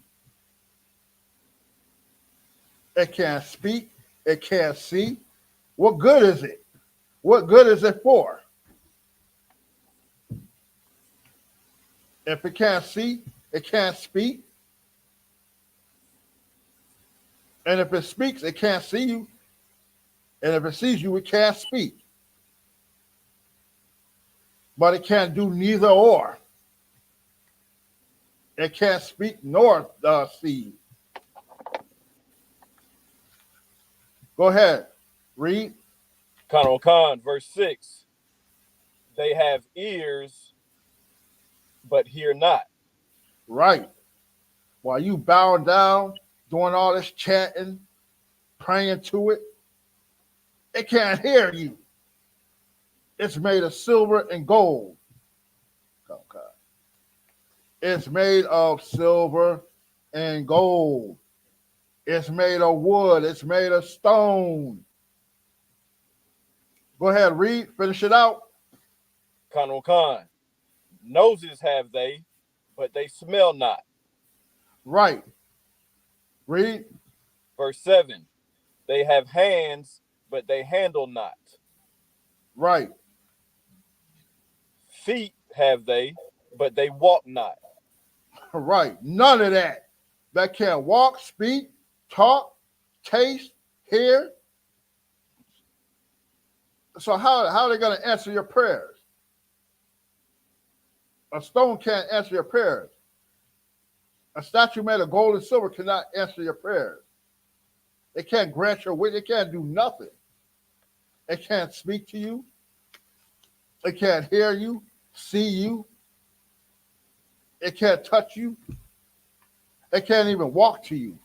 It can't speak. It can't see. What good is it? What good is it for? If it can't see, it can't speak. And if it speaks, it can't see you. And if it sees you, it can't speak. But it can't do neither or. It can't speak nor see. Go ahead. Read. Khan, verse 6. They have ears, but hear not. Right. While you bowing down, doing all this chanting, praying to it, it can't hear you. It's made of silver and gold. Okay. It's made of silver and gold. It's made of wood. It's made of stone. Go ahead, read. Finish it out. Khan. Noses have they, but they smell not. Right. Read. Verse 7. They have hands, but they handle not. Right. Feet have they, but they walk not. Right. None of that. That can't walk, speak, talk, taste, hear. So how are they going to answer your prayers? A stone can't answer your prayers. A statue made of gold and silver cannot answer your prayers. It can't grant your wish. It can't do nothing. It can't speak to you. It can't hear you, see you. It can't touch you. It can't even walk to you.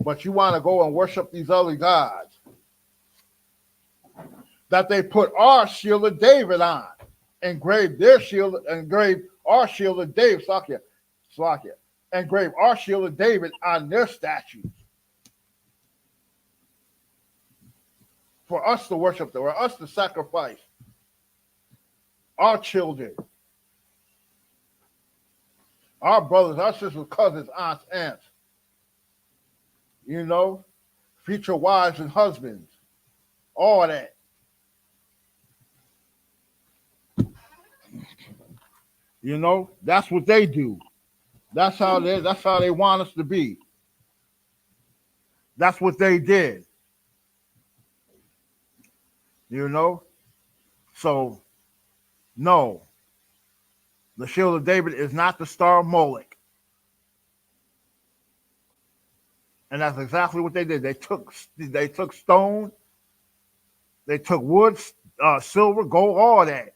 But you want to go and worship these other gods that they put our shield of David on, engrave their shield, engrave our shield of David, engrave our shield of David on their statues. For us to worship them, for us to sacrifice our children, our brothers, our sisters, cousins, aunts, aunts, you know, future wives and husbands, all that. You know, that's what they do. That's how they want us to be. That's what they did. You know? So, no. The shield of David is not the star of Moloch. And that's exactly what they did. They took stone, they took wood, silver, gold, all that.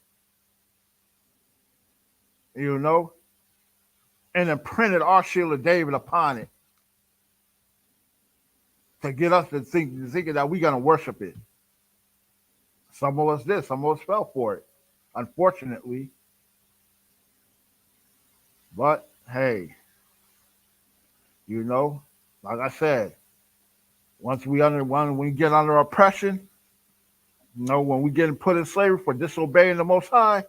You know? And then printed our shield of David upon it to get us to thinking that we're going to worship it. Some of us did. Some of us fell for it, unfortunately. But hey, you know, like I said, once when we get under oppression, when we get put in slavery for disobeying the Most High,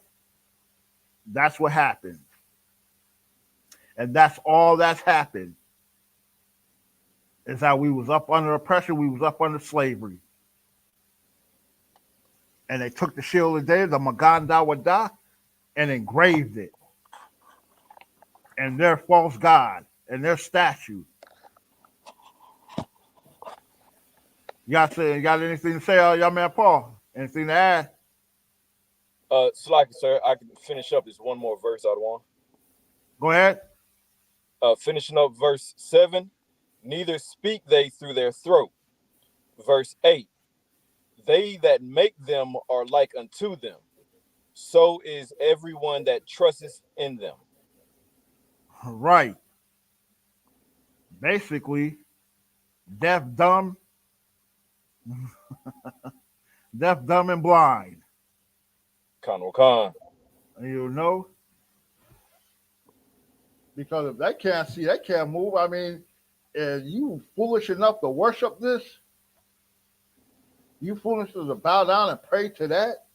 that's what happened, and that's all that's happened. Is that we was up under oppression, we was up under slavery, and they took the shield of David, the Magan Dawadah, and engraved it, and their false god and their statue. You got anything to say, y'all man Paul? Anything to add? Slacky, sir, I can finish up this one more verse out of one. Go ahead. Finishing up verse 7. Neither speak they through their throat. Verse 8. They that make them are like unto them. So is everyone that trusteth in them. Right. Basically, deaf, dumb, and blind. Khan. You know? Because if they can't see, they can't move. I mean, is you foolish enough to worship this? You foolish enough to bow down and pray to that?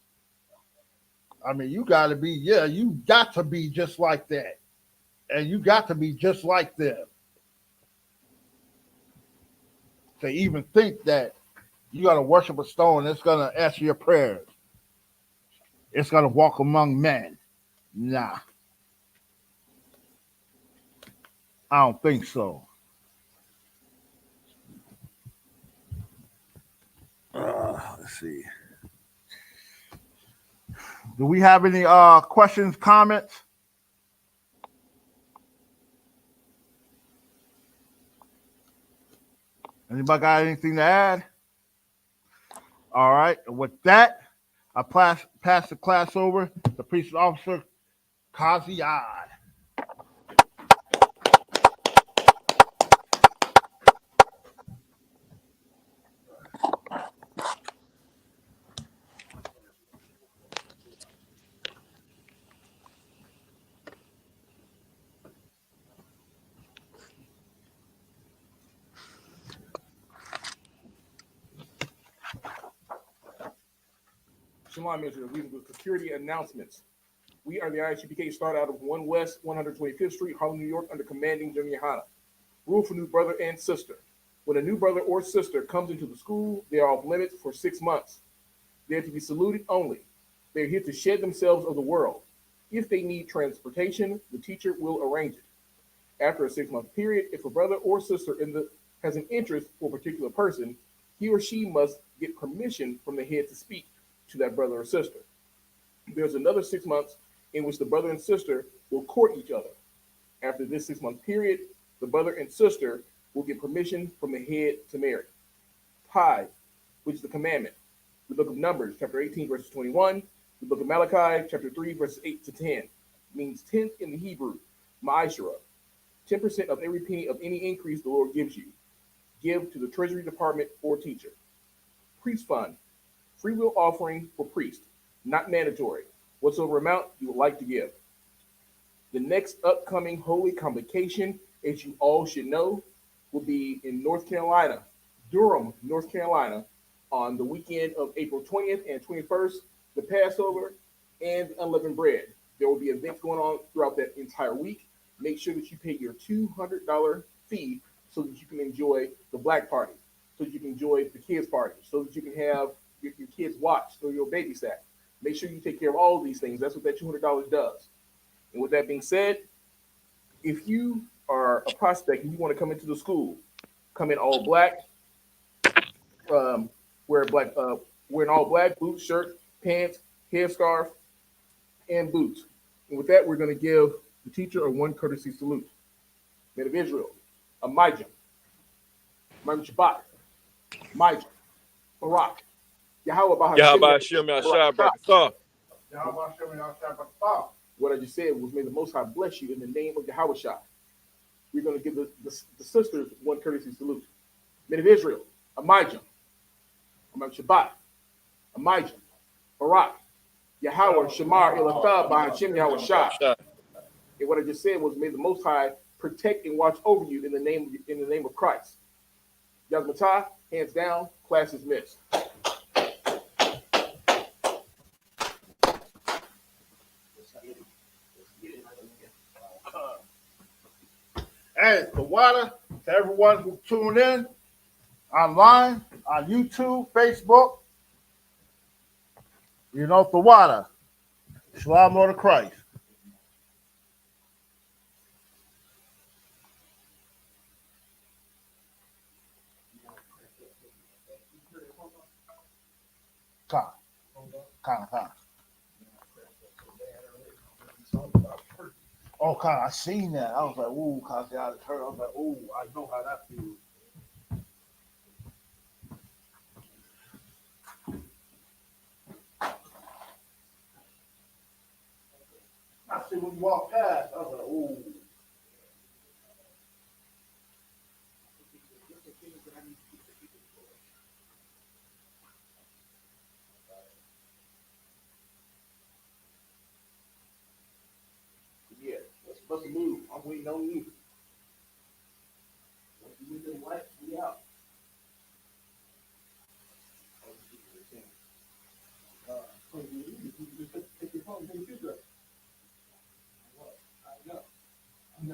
I mean, you got to be just like that. And you got to be just like them. To even think that you got to worship a stone that's going to answer your prayers. It's going to walk among men. Nah. I don't think so. Let's see. Do we have any questions, comments? Anybody got anything to add? All right. With that, I pass the class over to Police Officer Kaziad. Shalom, Israel. Leading with security announcements. We are the I.S.U.P.K. Start out of 1 West 125th Street, Harlem, New York, under commanding General YAHANNA. Rule for new brother and sister. When a new brother or sister comes into the school, they are off limits for 6 months. They are to be saluted only. They are here to shed themselves of the world. If they need transportation, the teacher will arrange it. After a 6-month period, if a brother or sister has an interest for a particular person, he or she must get permission from the head to speak to that brother or sister. There's another 6 months in which the brother and sister will court each other. After this 6-month period, the brother and sister will get permission from the head to marry. Tithe, which is the commandment. The book of Numbers, chapter 18, verses 21. The book of Malachi, chapter 3, verses 8 to 10. Means tenth in the Hebrew, ma'ashara. 10% of every penny of any increase the Lord gives you. Give to the Treasury Department or teacher. Priest fund. Free will offering for priest, not mandatory, whatsoever amount you would like to give. The next upcoming holy convocation, as you all should know, will be in North Carolina, Durham, North Carolina, on the weekend of April 20th and 21st, the Passover and the unleavened bread. There will be events going on throughout that entire week. Make sure that you pay your $200 fee so that you can enjoy the black party, so that you can enjoy the kids' party, so that you can have your kids watch or your babysat. Make sure you take care of all of these things. That's what that $200 does. And with that being said, if you are a prospect and you want to come into the school, come in all black, wearing all black, boots, shirt, pants, headscarf, and boots. And with that, we're going to give the teacher a one courtesy salute. Men of Israel, Amijam, Shabbat, Mijam, Barak, Yahweh Bahashem Yashab Brakatah. What I just said was, may the Most High bless you in the name of Yahweh Shai. We're going to give the sisters one courtesy salute. Men of Israel, Amijam, Shabbat, Amijam, Barak, Yahweh, Shamar, Ilathah, Bahashim, Yahweh Shah. And what I just said was, may the Most High protect and watch over you in the name of Christ. Yazmatah, hands down, class is missed. And the water to everyone who tuned in online on YouTube, Facebook. You know, the water. Shalom, Lord of Christ. Con. Oh, Con, I seen that. I was like, ooh, Con, I heard. I was like, ooh, I know how that feels. I see when you walk past, I was like, ooh. Yeah, let's move. I'm waiting on you. Once you get the lights, we out. Take your phone, take your picture. I know. You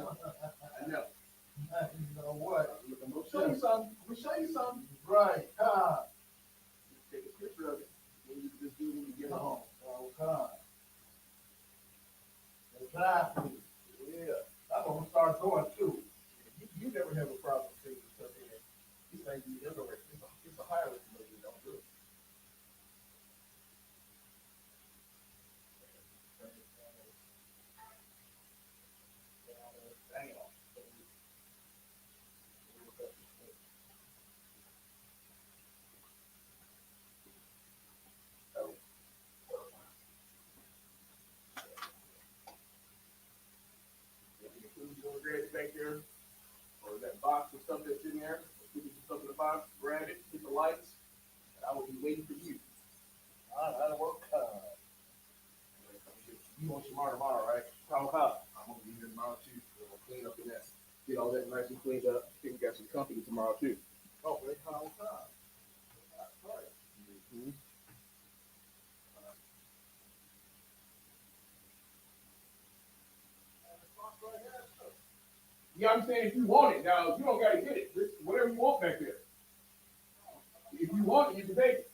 know what? We'll show you something. Right. Take a picture of it. When you just do it when you get home. Oh, Con. Exactly. Yeah. I'm going to start going too. You never have a problem taking stuff in. He's like the Israelite. It's a highway for you don't do it. Back there, or that box of stuff that's in there, put some stuff in the box, grab it, hit the lights, and I will be waiting for you. That'll work. You want tomorrow, right? I'm gonna be here tomorrow too. We'll clean up in that, get all that nice and cleaned up. I think we got some company tomorrow too. Oh, they come time. That's right. Mm-hmm. Yeah, I'm saying if you want it. Now, you don't got to get it. Just whatever you want back there. If you want it, you can take it.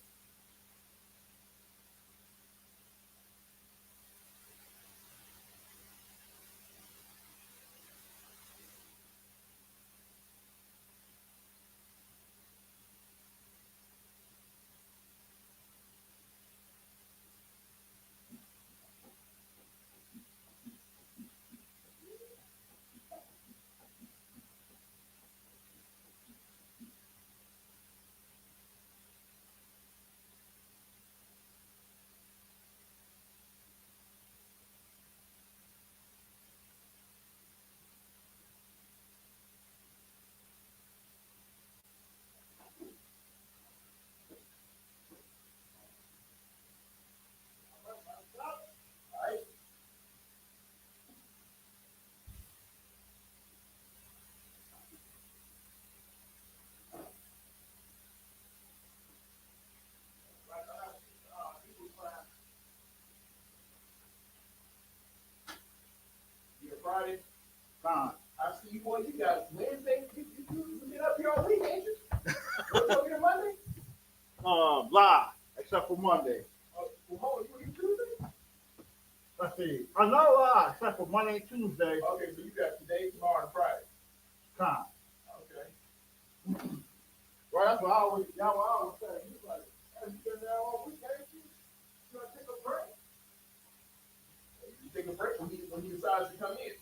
Friday. Con. I see you, boy. You got Wednesday. You get up here all week, ain't you? What's up here Monday? Blah. Except for Monday. Well, hold on. You Tuesday? Let's see. I'm not lie, except for Monday and Tuesday. Okay, so you got today, tomorrow, and Friday. Con. Okay. Well, that's what I always say. He's like, hey, you been there all week, ain't you? You gotta take a break. You take a break when he decides to come in.